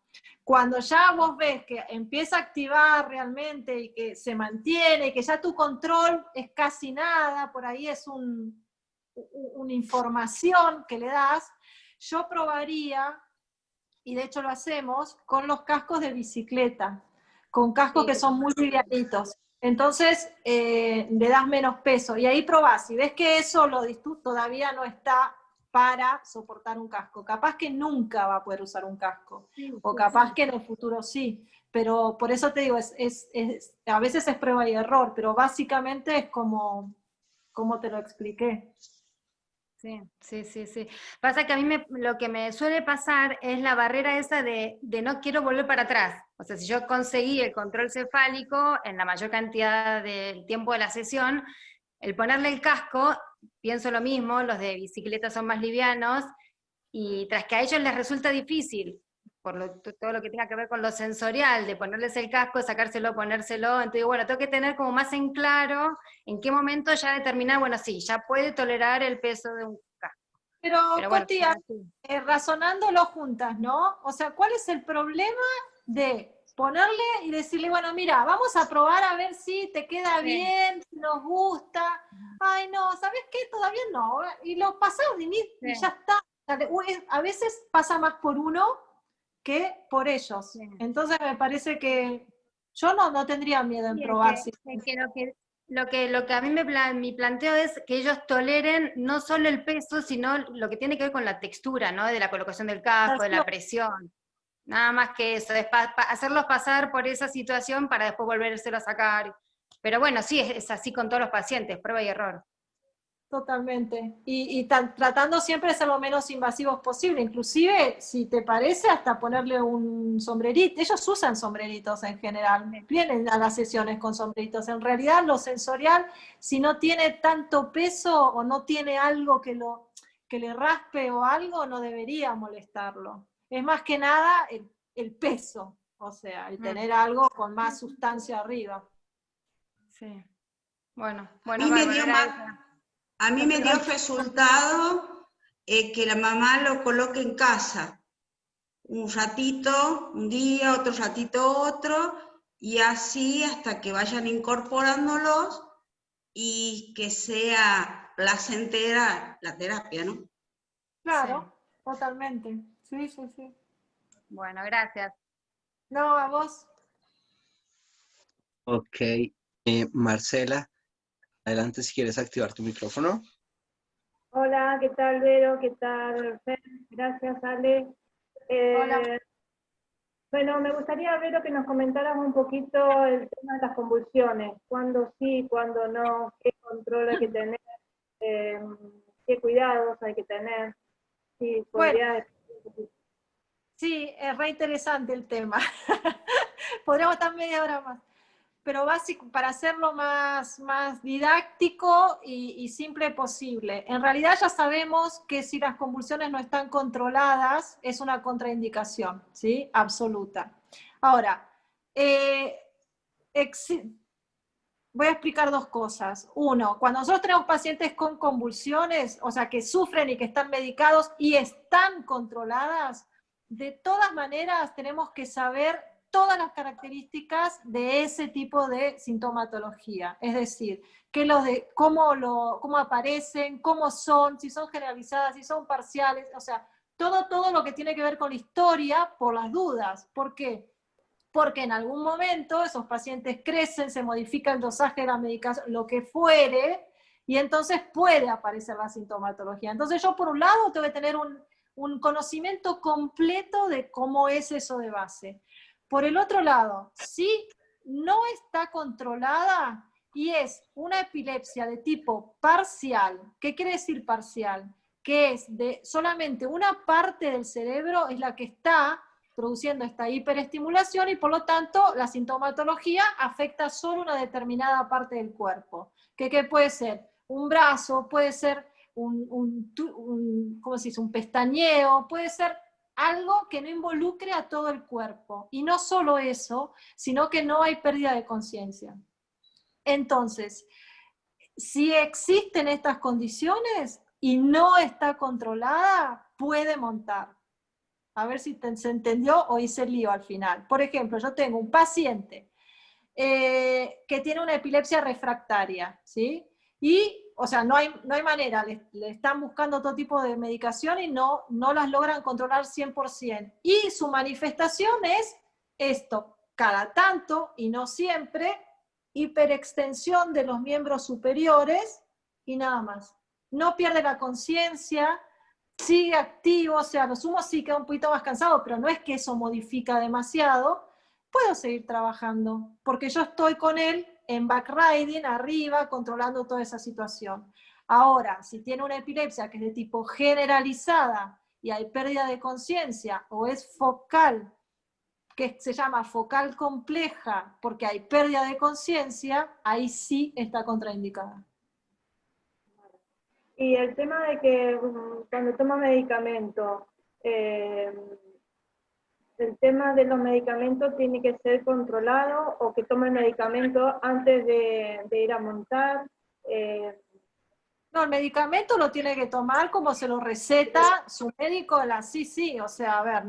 Cuando ya vos ves que empieza a activar realmente y que se mantiene, y que ya tu control es casi nada, por ahí es una información que le das, yo probaría, y de hecho lo hacemos, con los cascos de bicicleta, con cascos que son muy livianitos. Entonces le das menos peso, y ahí probás, si ves que eso todavía no está para soportar un casco. Capaz que nunca va a poder usar un casco, o capaz que en el futuro sí, pero por eso te digo, a veces es prueba y error, pero básicamente es como te lo expliqué. Sí. Pasa que a mí lo que me suele pasar es la barrera esa de no quiero volver para atrás. O sea, si yo conseguí el control cefálico en la mayor cantidad del tiempo de la sesión, el ponerle el casco, pienso lo mismo, los de bicicleta son más livianos, y tras que a ellos les resulta difícil, por todo lo que tenga que ver con lo sensorial, de ponerles el casco, sacárselo, ponérselo, entonces bueno, tengo que tener como más en claro en qué momento ya determinar, bueno, sí, ya puede tolerar el peso de un casco. Pero bueno, Coti, razonándolo juntas, ¿no? O sea, ¿cuál es el problema de ponerle y decirle, bueno, mira, vamos a probar a ver si te queda bien, si nos gusta? Ay, no, ¿sabes qué? Todavía no. Y lo pasaron y ya está. A veces pasa más por uno que por ellos. Entonces me parece que yo no tendría miedo en probar. Lo que a mí mi planteo es que ellos toleren no solo el peso, sino lo que tiene que ver con la textura, ¿no? De la colocación del casco, de la presión. Nada más que eso, es hacerlos pasar por esa situación para después volvérselo a sacar. Pero bueno, sí, es así con todos los pacientes, prueba y error. Totalmente. Y tratando siempre de ser lo menos invasivos posible. Inclusive, si te parece, hasta ponerle un sombrerito. Ellos usan sombreritos en general. Vienen a las sesiones con sombreritos. En realidad, lo sensorial, si no tiene tanto peso o no tiene algo que le raspe o algo, no debería molestarlo. Es más que nada el peso. O sea, el tener algo con más sustancia arriba. Sí. Bueno, a mí me dio resultado que la mamá lo coloque en casa, un ratito, un día, otro ratito otro, y así hasta que vayan incorporándolos y que sea placentera la terapia, ¿no? Claro, totalmente. Sí. Bueno, gracias. No, a vos. Ok, Marcela, adelante si quieres activar tu micrófono. Hola, ¿qué tal, Vero? ¿Qué tal, Fer? Gracias, Ale. Hola. Bueno, me gustaría, Vero, que nos comentaras un poquito el tema de las convulsiones. ¿Cuándo sí, cuándo no? ¿Qué control hay que tener? ¿Qué cuidados hay que tener? Sí, podría... Sí, es re interesante el tema. Podríamos estar media hora más. Pero básico, para hacerlo más didáctico y simple posible. En realidad ya sabemos que si las convulsiones no están controladas, es una contraindicación, ¿sí? Absoluta. Ahora, voy a explicar dos cosas. Uno, cuando nosotros tenemos pacientes con convulsiones, o sea, que sufren y que están medicados y están controladas, de todas maneras tenemos que saber todas las características de ese tipo de sintomatología. Es decir, cómo aparecen, cómo son, si son generalizadas, si son parciales, o sea, todo lo que tiene que ver con la historia por las dudas. ¿Por qué? Porque en algún momento esos pacientes crecen, se modifica el dosaje de la medicación, lo que fuere, y entonces puede aparecer la sintomatología. Entonces yo por un lado tengo que tener un conocimiento completo de cómo es eso de base. Por el otro lado, si no está controlada y es una epilepsia de tipo parcial, ¿qué quiere decir parcial? Que es de solamente una parte del cerebro es la que está produciendo esta hiperestimulación y por lo tanto la sintomatología afecta solo una determinada parte del cuerpo. ¿Qué puede ser? Un brazo, puede ser ¿cómo se dice? Un pestañeo, puede ser algo que no involucre a todo el cuerpo. Y no solo eso, sino que no hay pérdida de conciencia. Entonces, si existen estas condiciones y no está controlada, puede montar. A ver si se entendió o hice lío al final. Por ejemplo, yo tengo un paciente que tiene una epilepsia refractaria, ¿sí? Y, o sea, no hay manera, le están buscando todo tipo de medicación y no las logran controlar 100%. Y su manifestación es esto, cada tanto, y no siempre, hiperextensión de los miembros superiores y nada más. No pierde la conciencia, sigue activo, o sea, a lo sumo sí queda un poquito más cansado, pero no es que eso modifica demasiado. Puedo seguir trabajando, porque yo estoy con él en backriding, arriba, controlando toda esa situación. Ahora, si tiene una epilepsia que es de tipo generalizada y hay pérdida de conciencia, o es focal, que se llama focal compleja, porque hay pérdida de conciencia, ahí sí está contraindicada. Y el tema de que cuando toma medicamento, el tema de los medicamentos tiene que ser controlado, o que tome el medicamento antes de ir a montar. No, el medicamento lo tiene que tomar como se lo receta su médico. Sí, o sea, a ver,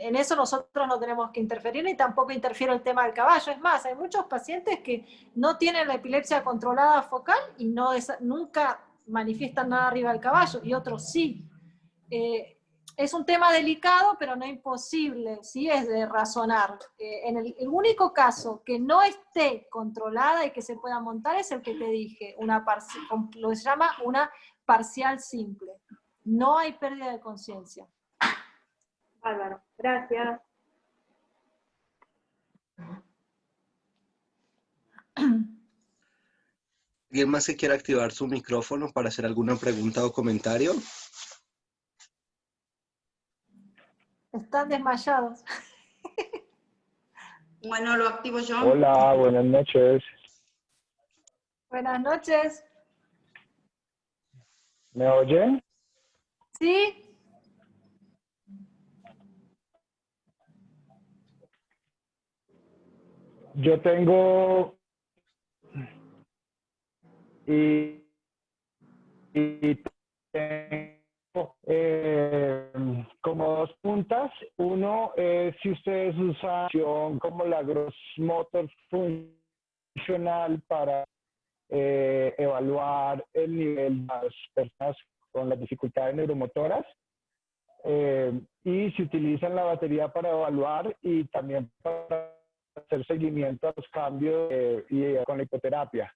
en eso nosotros no tenemos que interferir, ni tampoco interfiere el tema del caballo. Es más, hay muchos pacientes que no tienen la epilepsia controlada focal y nunca manifiestan nada arriba del caballo, y otros sí. Es un tema delicado, pero no imposible, ¿sí? Es de razonar. En el único caso que no esté controlada y que se pueda montar es el que te dije, lo que se llama una parcial simple. No hay pérdida de conciencia. Bárbaro, gracias. ¿Alguien más que quiera activar su micrófono para hacer alguna pregunta o comentario? Están desmayados. Bueno, lo activo yo. Hola, buenas noches. Buenas noches. ¿Me oyen? ¿Sí? Yo tengo y tengo como dos puntas. Uno es si ustedes usan como la gross motor funcional para evaluar el nivel de las personas con las dificultades neuromotoras. Y si utilizan la batería para evaluar y también para hacer seguimiento a los cambios y con la hipoterapia.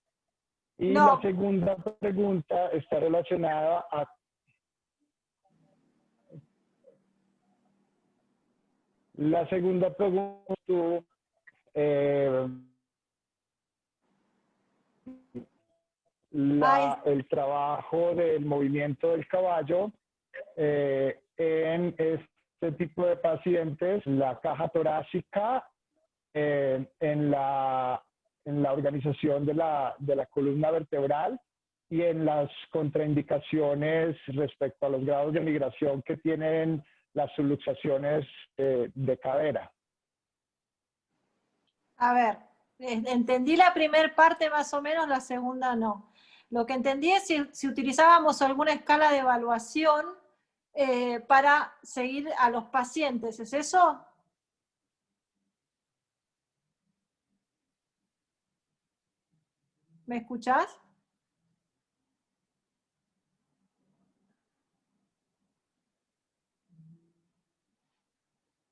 Y No. la segunda pregunta está relacionada a... La segunda pregunta el trabajo del movimiento del caballo en este tipo de pacientes, la caja torácica, en la organización de la columna vertebral y en las contraindicaciones respecto a los grados de migración que tienen las subluxaciones de cadera. A ver, entendí la primera parte más o menos, la segunda no. Lo que entendí es si utilizábamos alguna escala de evaluación para seguir a los pacientes, ¿es eso? ¿Me escuchás?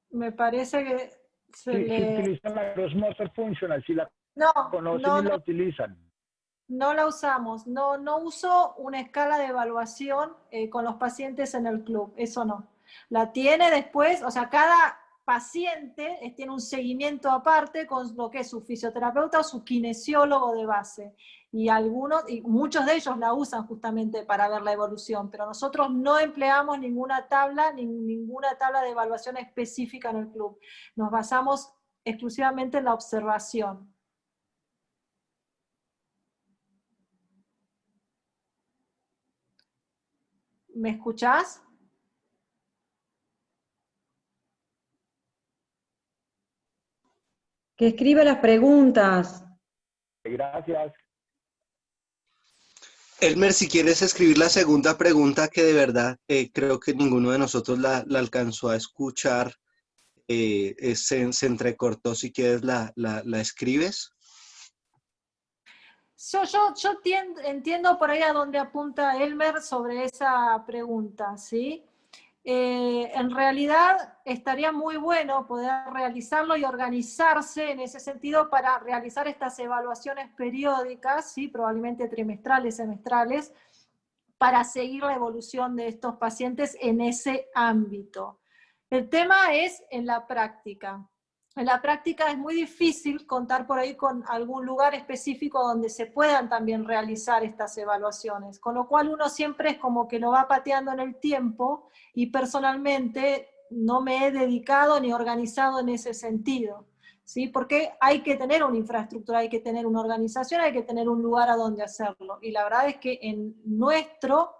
Me parece que si utilizan la gross motor functional, si la conocen y la utilizan. No la usamos, no uso una escala de evaluación con los pacientes en el club, eso no. La tiene después, o sea, cada paciente tiene un seguimiento aparte con lo que es su fisioterapeuta o su kinesiólogo de base. Y muchos de ellos la usan justamente para ver la evolución, pero nosotros no empleamos ninguna tabla de evaluación específica en el club. Nos basamos exclusivamente en la observación. ¿Me escuchás? Que escriba las preguntas. Gracias. Elmer, si quieres escribir la segunda pregunta, que de verdad creo que ninguno de nosotros la alcanzó a escuchar, se entrecortó, si quieres la escribes. Yo entiendo por ahí a dónde apunta Elmer sobre esa pregunta, ¿sí? En realidad estaría muy bueno poder realizarlo y organizarse en ese sentido para realizar estas evaluaciones periódicas, ¿sí? Probablemente trimestrales, semestrales, para seguir la evolución de estos pacientes en ese ámbito. El tema es en la práctica. En la práctica es muy difícil contar por ahí con algún lugar específico donde se puedan también realizar estas evaluaciones, con lo cual uno siempre es como que lo va pateando en el tiempo y personalmente no me he dedicado ni organizado en ese sentido, ¿sí? Porque hay que tener una infraestructura, hay que tener una organización, hay que tener un lugar a donde hacerlo. Y la verdad es que en nuestro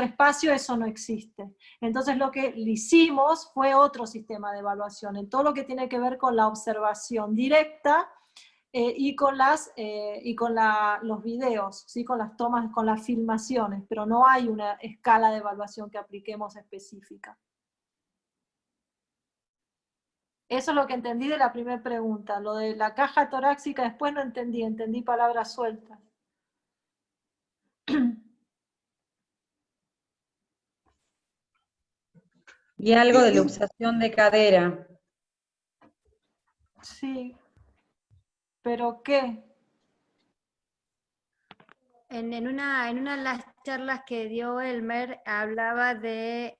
espacio eso no existe. Entonces lo que hicimos fue otro sistema de evaluación, en todo lo que tiene que ver con la observación directa y con los videos, ¿sí? Con las tomas, con las filmaciones, pero no hay una escala de evaluación que apliquemos específica. Eso es lo que entendí de la primera pregunta. Lo de la caja torácica después no entendí palabras sueltas. Y algo de luxación de cadera. Sí. ¿Pero qué? En una de las charlas que dio Elmer hablaba de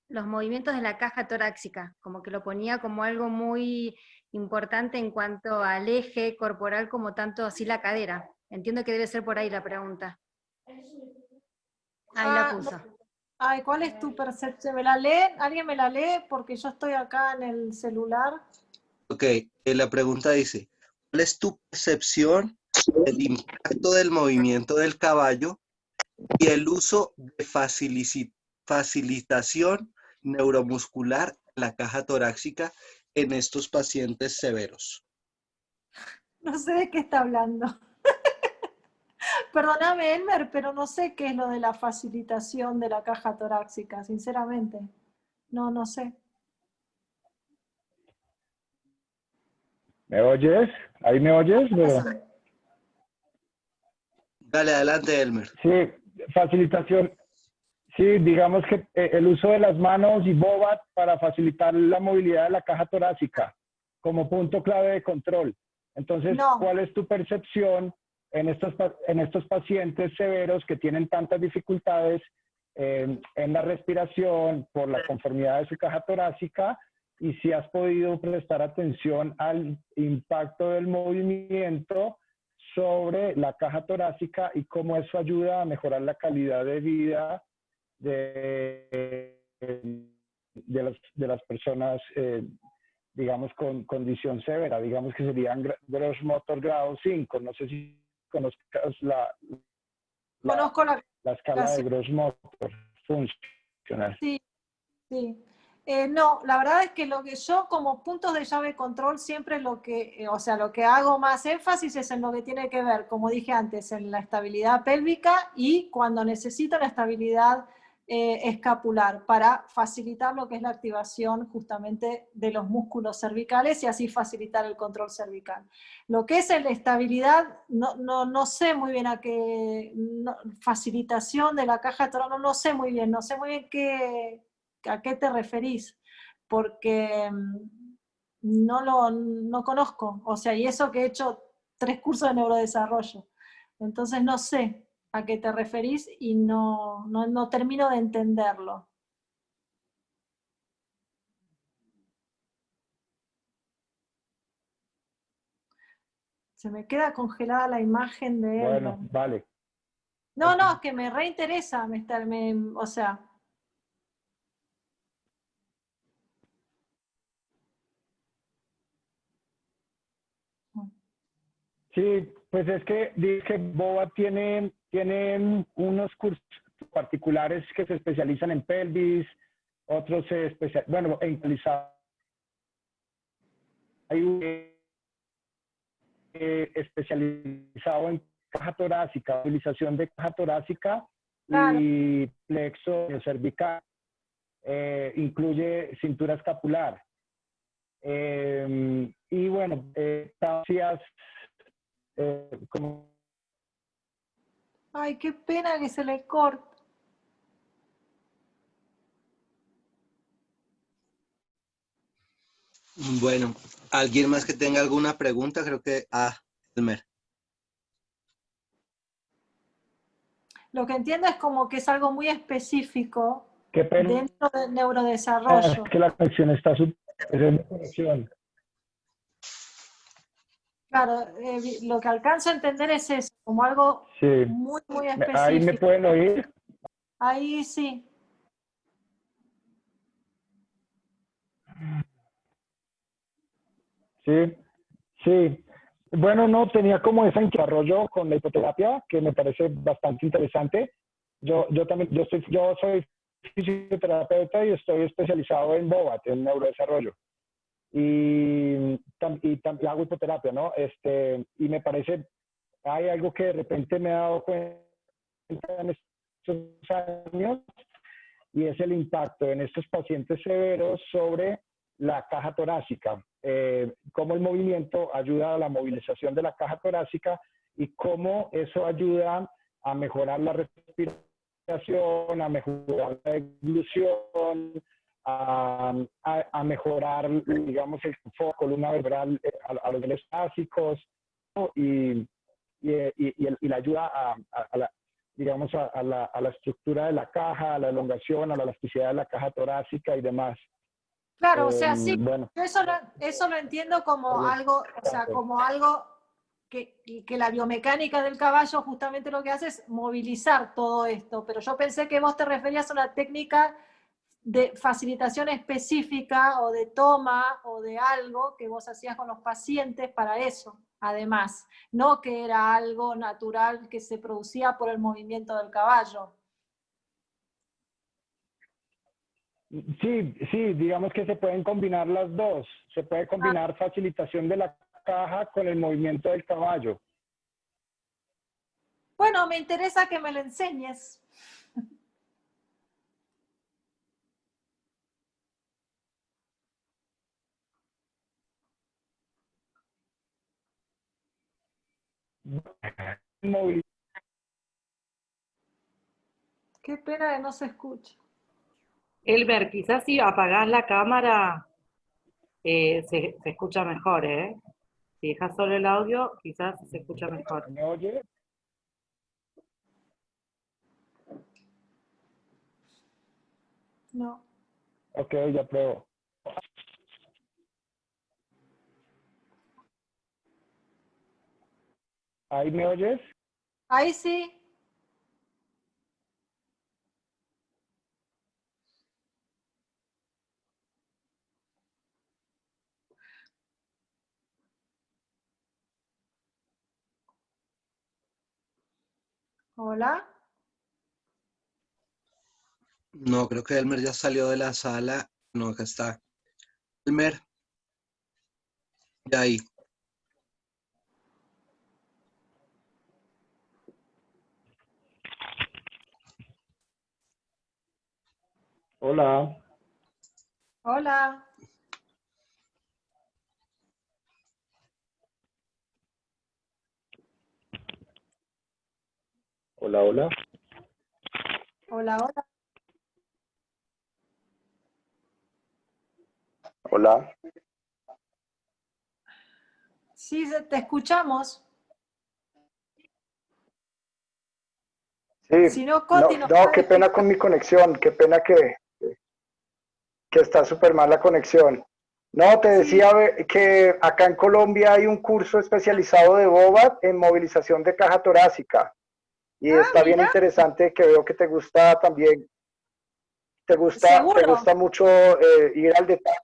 los movimientos de la caja torácica, como que lo ponía como algo muy importante en cuanto al eje corporal, como tanto así la cadera. Entiendo que debe ser por ahí la pregunta. Ahí la puso. Ay, ¿cuál es tu percepción? ¿Me la lee? ¿Alguien me la lee? Porque yo estoy acá en el celular. Ok, la pregunta dice, ¿cuál es tu percepción del impacto del movimiento del caballo y el uso de facilitación neuromuscular en la caja torácica en estos pacientes severos? No sé de qué está hablando. Perdóname, Elmer, pero no sé qué es lo de la facilitación de la caja torácica, sinceramente. No sé. ¿Me oyes? ¿Ahí me oyes? Dale, adelante, Elmer. Sí, facilitación. Sí, digamos que el uso de las manos y BOBAT para facilitar la movilidad de la caja torácica como punto clave de control. Entonces, ¿cuál es tu percepción en estos pacientes severos que tienen tantas dificultades en la respiración por la conformidad de su caja torácica? Y si has podido prestar atención al impacto del movimiento sobre la caja torácica y cómo eso ayuda a mejorar la calidad de vida de las personas, digamos, con condición severa, digamos que serían Gross Motor grado 5. No sé si conozcas la escala de Gross Motor funcional. Sí. No, la verdad es que lo que yo como puntos de llave control siempre lo que hago más énfasis es en lo que tiene que ver, como dije antes, en la estabilidad pélvica y cuando necesito la estabilidad escapular para facilitar lo que es la activación justamente de los músculos cervicales y así facilitar el control cervical. Lo que es la estabilidad, no sé muy bien facilitación de la caja torácica, no sé muy bien ¿a qué te referís? Porque no conozco, o sea, y eso que he hecho 3 cursos de neurodesarrollo. Entonces no sé a qué te referís y no termino de entenderlo. Se me queda congelada la imagen de él. Bueno, vale. No, es que me reinteresa, o sea... Sí, pues es que dije BOBAT tiene unos cursos particulares que se especializan en pelvis, otros se especializan, bueno, hay un especializado en caja torácica, utilización de caja torácica y plexo cervical. Incluye cintura escapular. Y bueno, como... Ay, qué pena que se le corte. Bueno, ¿alguien más que tenga alguna pregunta? Creo que... Elmer. Lo que entiendo es como que es algo muy específico Qué pena. dentro del neurodesarrollo. Es que la conexión está súper... conexión. Claro, lo que alcanzo a entender es eso, como algo muy, muy específico. ¿Ahí me pueden oír? Ahí sí. Sí. Bueno, no, tenía como ese desarrollo con la hipoterapia, que me parece bastante interesante. Yo soy fisioterapeuta y estoy especializado en BOBAT, en neurodesarrollo. Y hago hipoterapia, ¿no? Y me parece, hay algo que de repente me he dado cuenta en estos años, y es el impacto en estos pacientes severos sobre la caja torácica, cómo el movimiento ayuda a la movilización de la caja torácica y cómo eso ayuda a mejorar la respiración, a mejorar la deglución, a mejorar, digamos, el confort, columna vertebral a los niveles básicos, ¿no? y la ayuda digamos, a la estructura de la caja, a la elongación, a la elasticidad de la caja torácica y demás. Claro, o sea, sí, bueno. eso lo entiendo como algo, o sea, como algo que la biomecánica del caballo justamente lo que hace es movilizar todo esto, pero yo pensé que vos te referías a una técnica de facilitación específica o de toma o de algo que vos hacías con los pacientes para eso, además, no que era algo natural que se producía por el movimiento del caballo. Sí, digamos que se pueden combinar las dos. Se puede combinar facilitación de la caja con el movimiento del caballo. Bueno, me interesa que me lo enseñes. Qué pena que no se escuche. Elmer, quizás si apagás la cámara se escucha mejor, ¿eh? Si dejas solo el audio, quizás se escucha mejor. ¿Me oye? No. Ok, ya pruebo. ¿Ahí me oyes? Ahí sí. Hola. No, creo que Elmer ya salió de la sala. No, acá está. Elmer. Y ahí. Hola. Hola. Hola, hola. Hola, hola. Hola. Sí, te escuchamos. Sí, Si no, Coti, no, qué pena con mi conexión, qué pena que está súper mal la conexión. No, te decía que acá en Colombia hay un curso especializado de BOBAT en movilización de caja torácica. Y está bien interesante, que veo que te gusta también, te gusta mucho ir al detalle.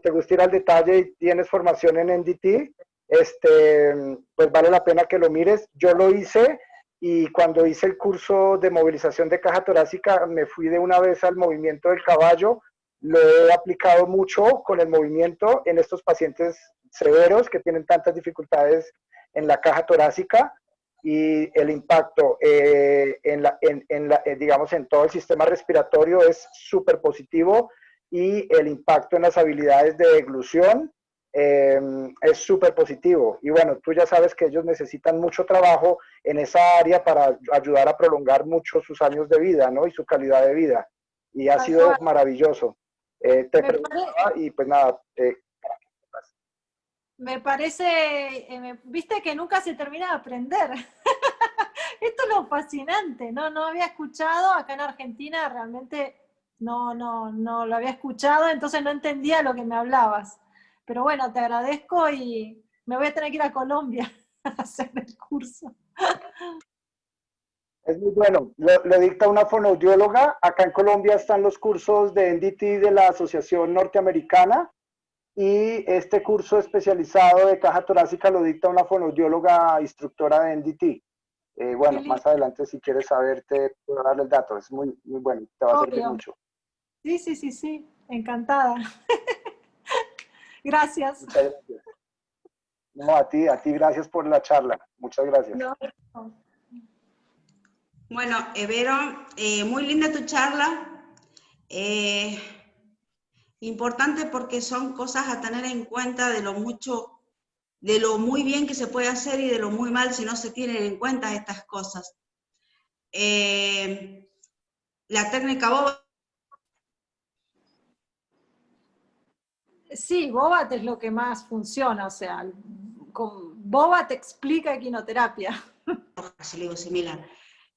Te gusta ir al detalle y tienes formación en NDT, pues vale la pena que lo mires. Yo lo hice, y cuando hice el curso de movilización de caja torácica me fui de una vez al movimiento del caballo. lo he aplicado mucho con el movimiento en estos pacientes severos que tienen tantas dificultades en la caja torácica, y el impacto digamos, en todo el sistema respiratorio es súper positivo, y el impacto en las habilidades de deglución es súper positivo. Y bueno, tú ya sabes que ellos necesitan mucho trabajo en esa área para ayudar a prolongar mucho sus años de vida, ¿no? Y su calidad de vida. Y ha sido maravilloso. Te preguntaba y pues nada. Me parece, viste que nunca se termina de aprender. Esto es lo fascinante, ¿no? No había escuchado, acá en Argentina realmente no lo había escuchado, entonces no entendía lo que me hablabas. Pero bueno, te agradezco y me voy a tener que ir a Colombia a hacer el curso. Es muy bueno, lo dicta una fonoaudióloga. Acá en Colombia están los cursos de NDT de la Asociación Norteamericana, y este curso especializado de caja torácica lo dicta una fonoaudióloga instructora de NDT. Bueno, más adelante si quieres saber te puedo darle el dato, es muy, muy bueno, te va a servir mucho. Sí, encantada. Gracias. Muchas gracias. No, a ti gracias por la charla, muchas gracias. No. Bueno, Vero, muy linda tu charla. Importante porque son cosas a tener en cuenta de lo muy bien que se puede hacer y de lo muy mal si no se tienen en cuenta estas cosas. La técnica Bobat. Sí, Bobat es lo que más funciona, o sea, con Bobat explica equinoterapia. Similar.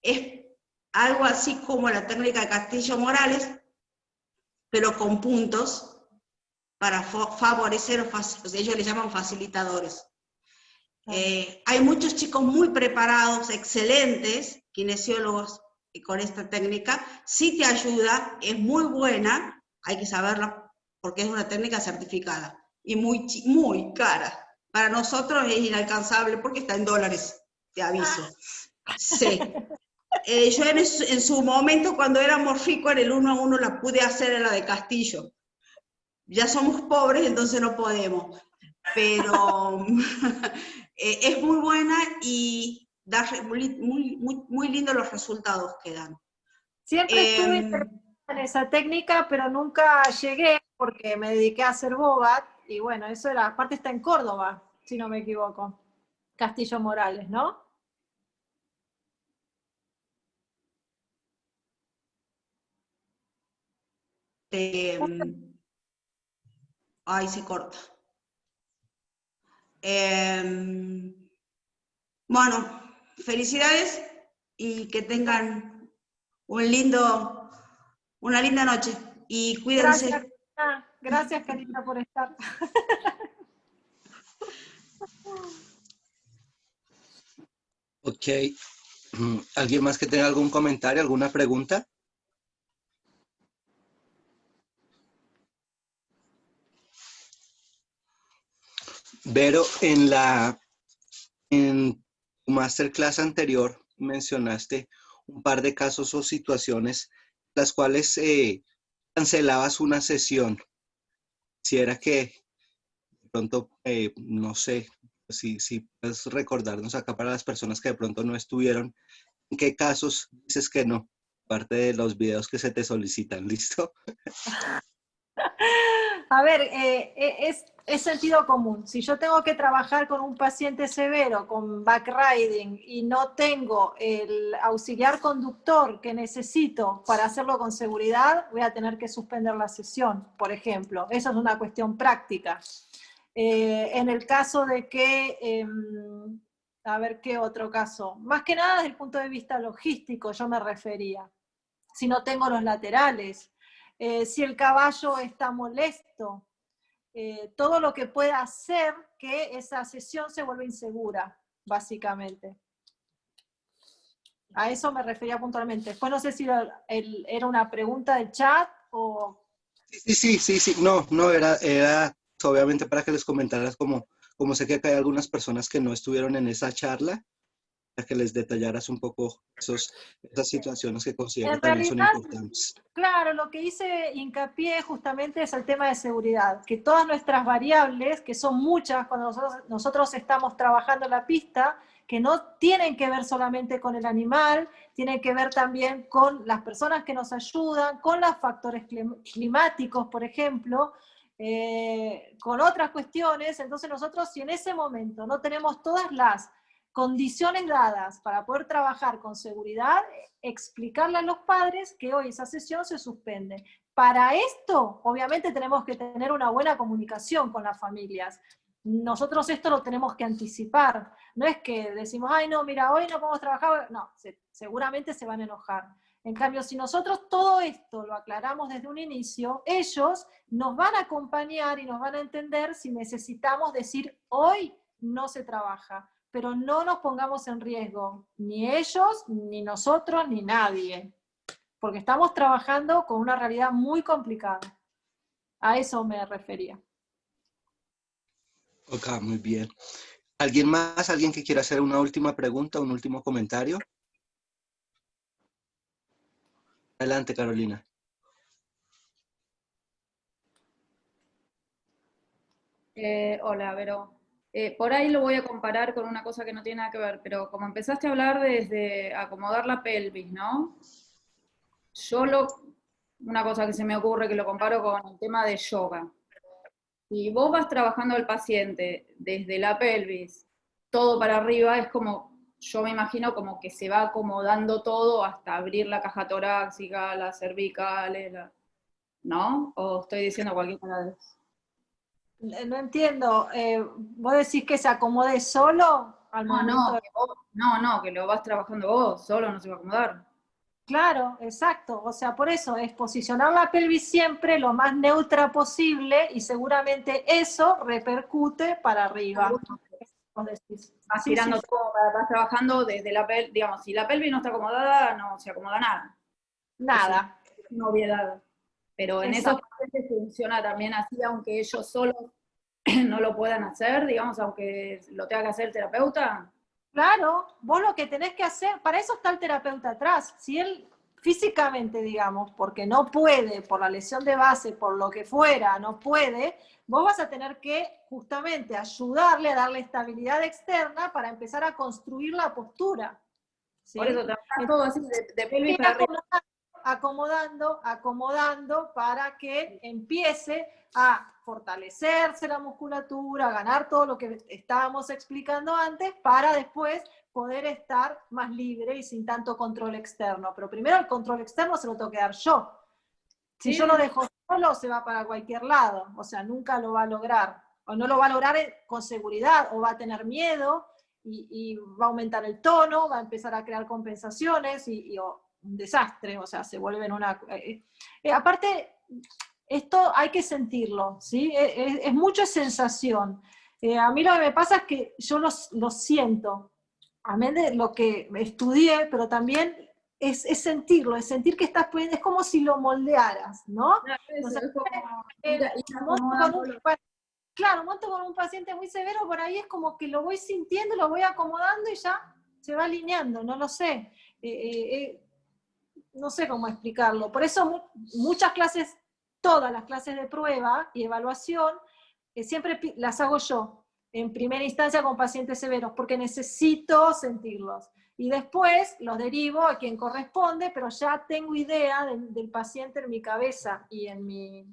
Es algo así como la técnica de Castillo-Morales, pero con puntos para favorecer, ellos le llaman facilitadores. Hay muchos chicos muy preparados, excelentes, kinesiólogos con esta técnica. Sí te ayuda, es muy buena, hay que saberla porque es una técnica certificada y muy cara. Para nosotros es inalcanzable porque está en dólares, te aviso. Sí. Yo en su momento, cuando éramos ricos, en el 1 a 1 la pude hacer en la de Castillo. Ya somos pobres, entonces no podemos. Pero es muy buena y da muy lindos los resultados que dan. Siempre estuve en esa técnica, pero nunca llegué porque me dediqué a hacer Bobat. Y bueno, eso era, aparte está en Córdoba, si no me equivoco. Castillo Morales, ¿no? Ay, se corta. Bueno, felicidades y que tengan una linda noche. Y cuídense. Gracias, Karina, por estar. Ok. ¿Alguien más que tenga algún comentario, alguna pregunta? Vero, en tu masterclass anterior mencionaste un par de casos o situaciones las cuales cancelabas una sesión. Quisiera que de pronto, no sé, si puedes recordarnos acá para las personas que de pronto no estuvieron, ¿en qué casos dices que no? Aparte de los videos que se te solicitan, ¿listo? A ver, es sentido común. Si yo tengo que trabajar con un paciente severo, con backriding, y no tengo el auxiliar conductor que necesito para hacerlo con seguridad, voy a tener que suspender la sesión, por ejemplo. Eso es una cuestión práctica. En el caso de que, a ver qué otro caso, más que nada desde el punto de vista logístico yo me refería. Si no tengo los laterales, si el caballo está molesto, todo lo que pueda hacer que esa sesión se vuelva insegura, básicamente. A eso me refería puntualmente. Después no sé si era una pregunta del chat o... Sí. No, era obviamente para que les comentaras como sé que acá hay algunas personas que no estuvieron en esa charla, que les detallaras un poco esas situaciones que considero En también son realidad, importantes. claro, lo que hice hincapié justamente es el tema de seguridad, que todas nuestras variables, que son muchas cuando nosotros estamos trabajando en la pista, que no tienen que ver solamente con el animal, tienen que ver también con las personas que nos ayudan, con los factores climáticos, por ejemplo, con otras cuestiones. Entonces nosotros, si en ese momento no tenemos todas las condiciones dadas para poder trabajar con seguridad, explicarle a los padres que hoy esa sesión se suspende. Para esto, obviamente, tenemos que tener una buena comunicación con las familias. Nosotros esto lo tenemos que anticipar. No es que decimos, ay, no, mira, hoy no podemos trabajar. No, seguramente se van a enojar. En cambio, si nosotros todo esto lo aclaramos desde un inicio, ellos nos van a acompañar y nos van a entender si necesitamos decir, hoy no se trabaja. Pero no nos pongamos en riesgo, ni ellos, ni nosotros, ni nadie. Porque estamos trabajando con una realidad muy complicada. A eso me refería. Ok, muy bien. ¿Alguien más? ¿Alguien que quiera hacer una última pregunta, un último comentario? Adelante, Carolina. Hola, Vero. Por ahí lo voy a comparar con una cosa que no tiene nada que ver, pero como empezaste a hablar desde acomodar la pelvis, ¿no? Una cosa que se me ocurre que lo comparo con el tema de yoga. Si vos vas trabajando al paciente desde la pelvis, todo para arriba, es como, yo me imagino como que se va acomodando todo hasta abrir la caja torácica, las cervicales, ¿no? ¿O estoy diciendo cualquier cosa de eso? No entiendo, ¿vos decís que se acomode solo al momento? No, que lo vas trabajando vos, solo no se va a acomodar. Claro, exacto, o sea, por eso es posicionar la pelvis siempre lo más neutra posible y seguramente eso repercute para arriba. Vas tirando todo, vas trabajando desde la pelvis, digamos, si la pelvis no está acomodada, no se acomoda nada. Nada. Es una obviedad. Pero en Exacto. esos pacientes funciona también así, aunque ellos solos no lo puedan hacer, digamos, aunque lo tenga que hacer el terapeuta. Claro, vos lo que tenés que hacer, para eso está el terapeuta atrás. Si él físicamente, digamos, porque no puede, por la lesión de base, por lo que fuera, no puede, vos vas a tener que justamente ayudarle a darle estabilidad externa para empezar a construir la postura. ¿Sí? Por eso trabajas todo así de pelvis para arriba. Acomodando para que empiece a fortalecerse la musculatura, a ganar todo lo que estábamos explicando antes, para después poder estar más libre y sin tanto control externo. Pero primero el control externo se lo tengo que dar yo. Si yo lo dejo solo, se va para cualquier lado. O sea, nunca lo va a lograr. O no lo va a lograr con seguridad, o va a tener miedo, y va a aumentar el tono, va a empezar a crear compensaciones, un desastre, o sea, se vuelven una... aparte, esto hay que sentirlo, ¿sí? Es mucha sensación. A mí lo que me pasa es que yo lo siento, amén de lo que estudié, pero también es sentirlo, es sentir que estás poniendo, es como si lo moldearas, ¿no? O sea, claro, monto con un paciente muy severo, por ahí es como que lo voy sintiendo, lo voy acomodando y ya se va alineando, no lo sé. No sé cómo explicarlo. Por eso muchas clases, todas las clases de prueba y evaluación, siempre las hago yo, en primera instancia con pacientes severos, porque necesito sentirlos. Y después los derivo a quien corresponde, pero ya tengo idea del paciente en mi cabeza y en mi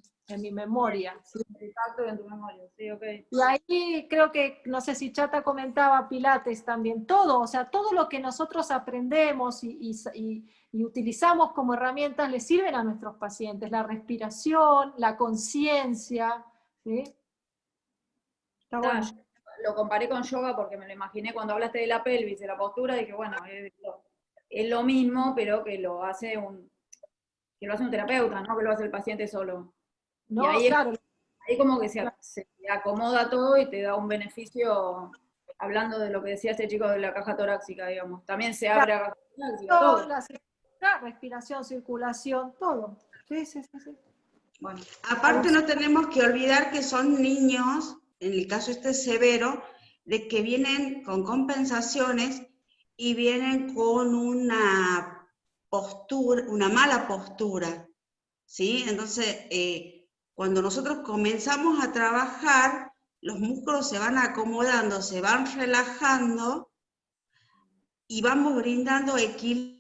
memoria. ¿Sí? Exacto, en tu memoria, sí, ok. Y ahí creo que, no sé si Chata comentaba, Pilates también, todo, o sea, todo lo que nosotros aprendemos y utilizamos como herramientas le sirven a nuestros pacientes, la respiración, la conciencia, ¿sí? Está bueno. Lo comparé con yoga porque me lo imaginé cuando hablaste de la pelvis, de la postura, dije, bueno, es lo mismo, pero que lo hace un terapeuta, no que lo hace el paciente solo. No, y ahí, claro. Ahí como que se acomoda todo y te da un beneficio, hablando de lo que decía este chico de la caja torácica, digamos. También se abre a caja torácica, todo. La respiración, circulación, todo. Sí. Bueno, aparte no tenemos que olvidar que son niños, en el caso este severo, de que vienen con compensaciones y vienen con una postura, una mala postura, ¿sí? Entonces, cuando nosotros comenzamos a trabajar, los músculos se van acomodando, se van relajando y vamos brindando equilibrio.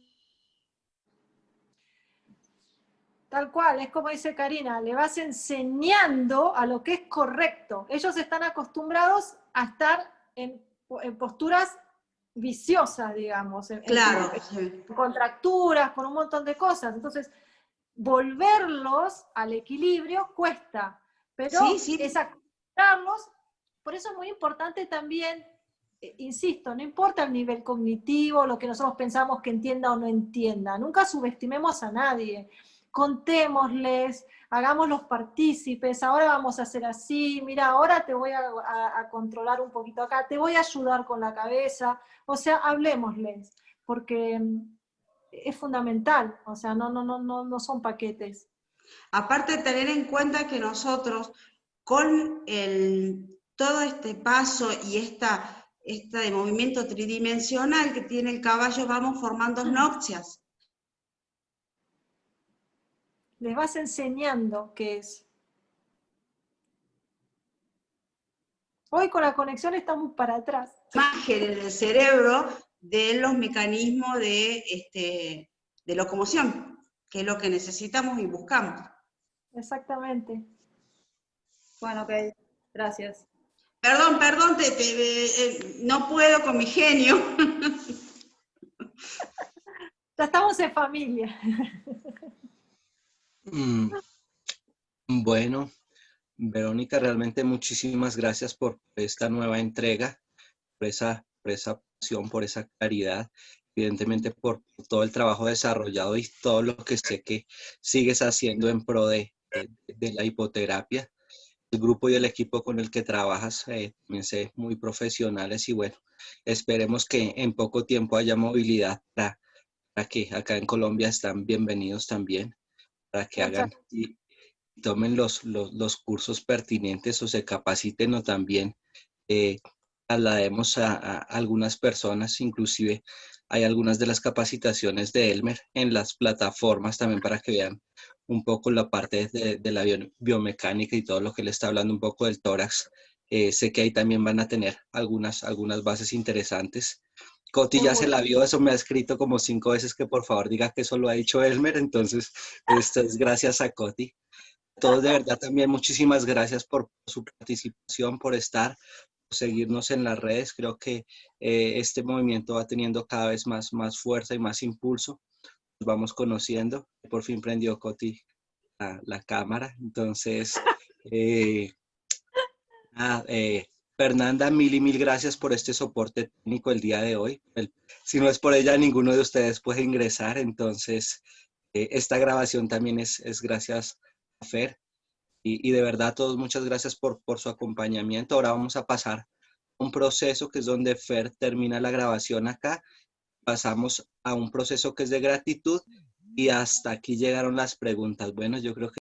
Tal cual, es como dice Karina, le vas enseñando a lo que es correcto. Ellos están acostumbrados a estar en posturas viciosas, digamos, Claro, en contracturas, con un montón de cosas. Entonces, volverlos al equilibrio cuesta, pero es acostumbrarlos. Por eso es muy importante también, insisto, no importa el nivel cognitivo, lo que nosotros pensamos que entienda o no entienda, nunca subestimemos a nadie. Contémosles, hagámoslos partícipes, ahora vamos a hacer así, mira, ahora te voy a controlar un poquito acá, te voy a ayudar con la cabeza, o sea, hablemosles, porque es fundamental, o sea, no son paquetes. Aparte de tener en cuenta que nosotros, con todo este paso y esta de movimiento tridimensional que tiene el caballo, vamos formando nopcias. Les vas enseñando qué es. Hoy con la conexión estamos para atrás. Imágenes del cerebro de los mecanismos de locomoción, que es lo que necesitamos y buscamos. Exactamente. Bueno, ok, gracias. Perdón, no puedo con mi genio. Ya estamos en familia. Bueno, Verónica, realmente muchísimas gracias por esta nueva entrega, por esa pasión, por esa claridad, evidentemente por todo el trabajo desarrollado y todo lo que sé que sigues haciendo en pro de la hipoterapia. El grupo y el equipo con el que trabajas también sé muy profesionales y bueno, esperemos que en poco tiempo haya movilidad para que acá en Colombia están bienvenidos también, para que hagan y tomen los cursos pertinentes o se capaciten o también traslademos a algunas personas, inclusive hay algunas de las capacitaciones de Elmer en las plataformas también para que vean un poco la parte de la biomecánica y todo lo que le está hablando un poco del tórax. Sé que ahí también van a tener algunas bases interesantes. Coti ya se la vio, eso me ha escrito como 5 veces que por favor diga que eso lo ha dicho Elmer, entonces esto es gracias a Coti. Todos de verdad también muchísimas gracias por su participación, por estar, por seguirnos en las redes. Creo que este movimiento va teniendo cada vez más fuerza y más impulso. Nos vamos conociendo. Por fin prendió Coti la cámara. Entonces, Fernanda, mil gracias por este soporte técnico el día de hoy. Si no es por ella, ninguno de ustedes puede ingresar. Entonces, esta grabación también es gracias a Fer. Y de verdad, a todos muchas gracias por su acompañamiento. Ahora vamos a pasar a un proceso que es donde Fer termina la grabación acá. Pasamos a un proceso que es de gratitud y hasta aquí llegaron las preguntas. Bueno, yo creo que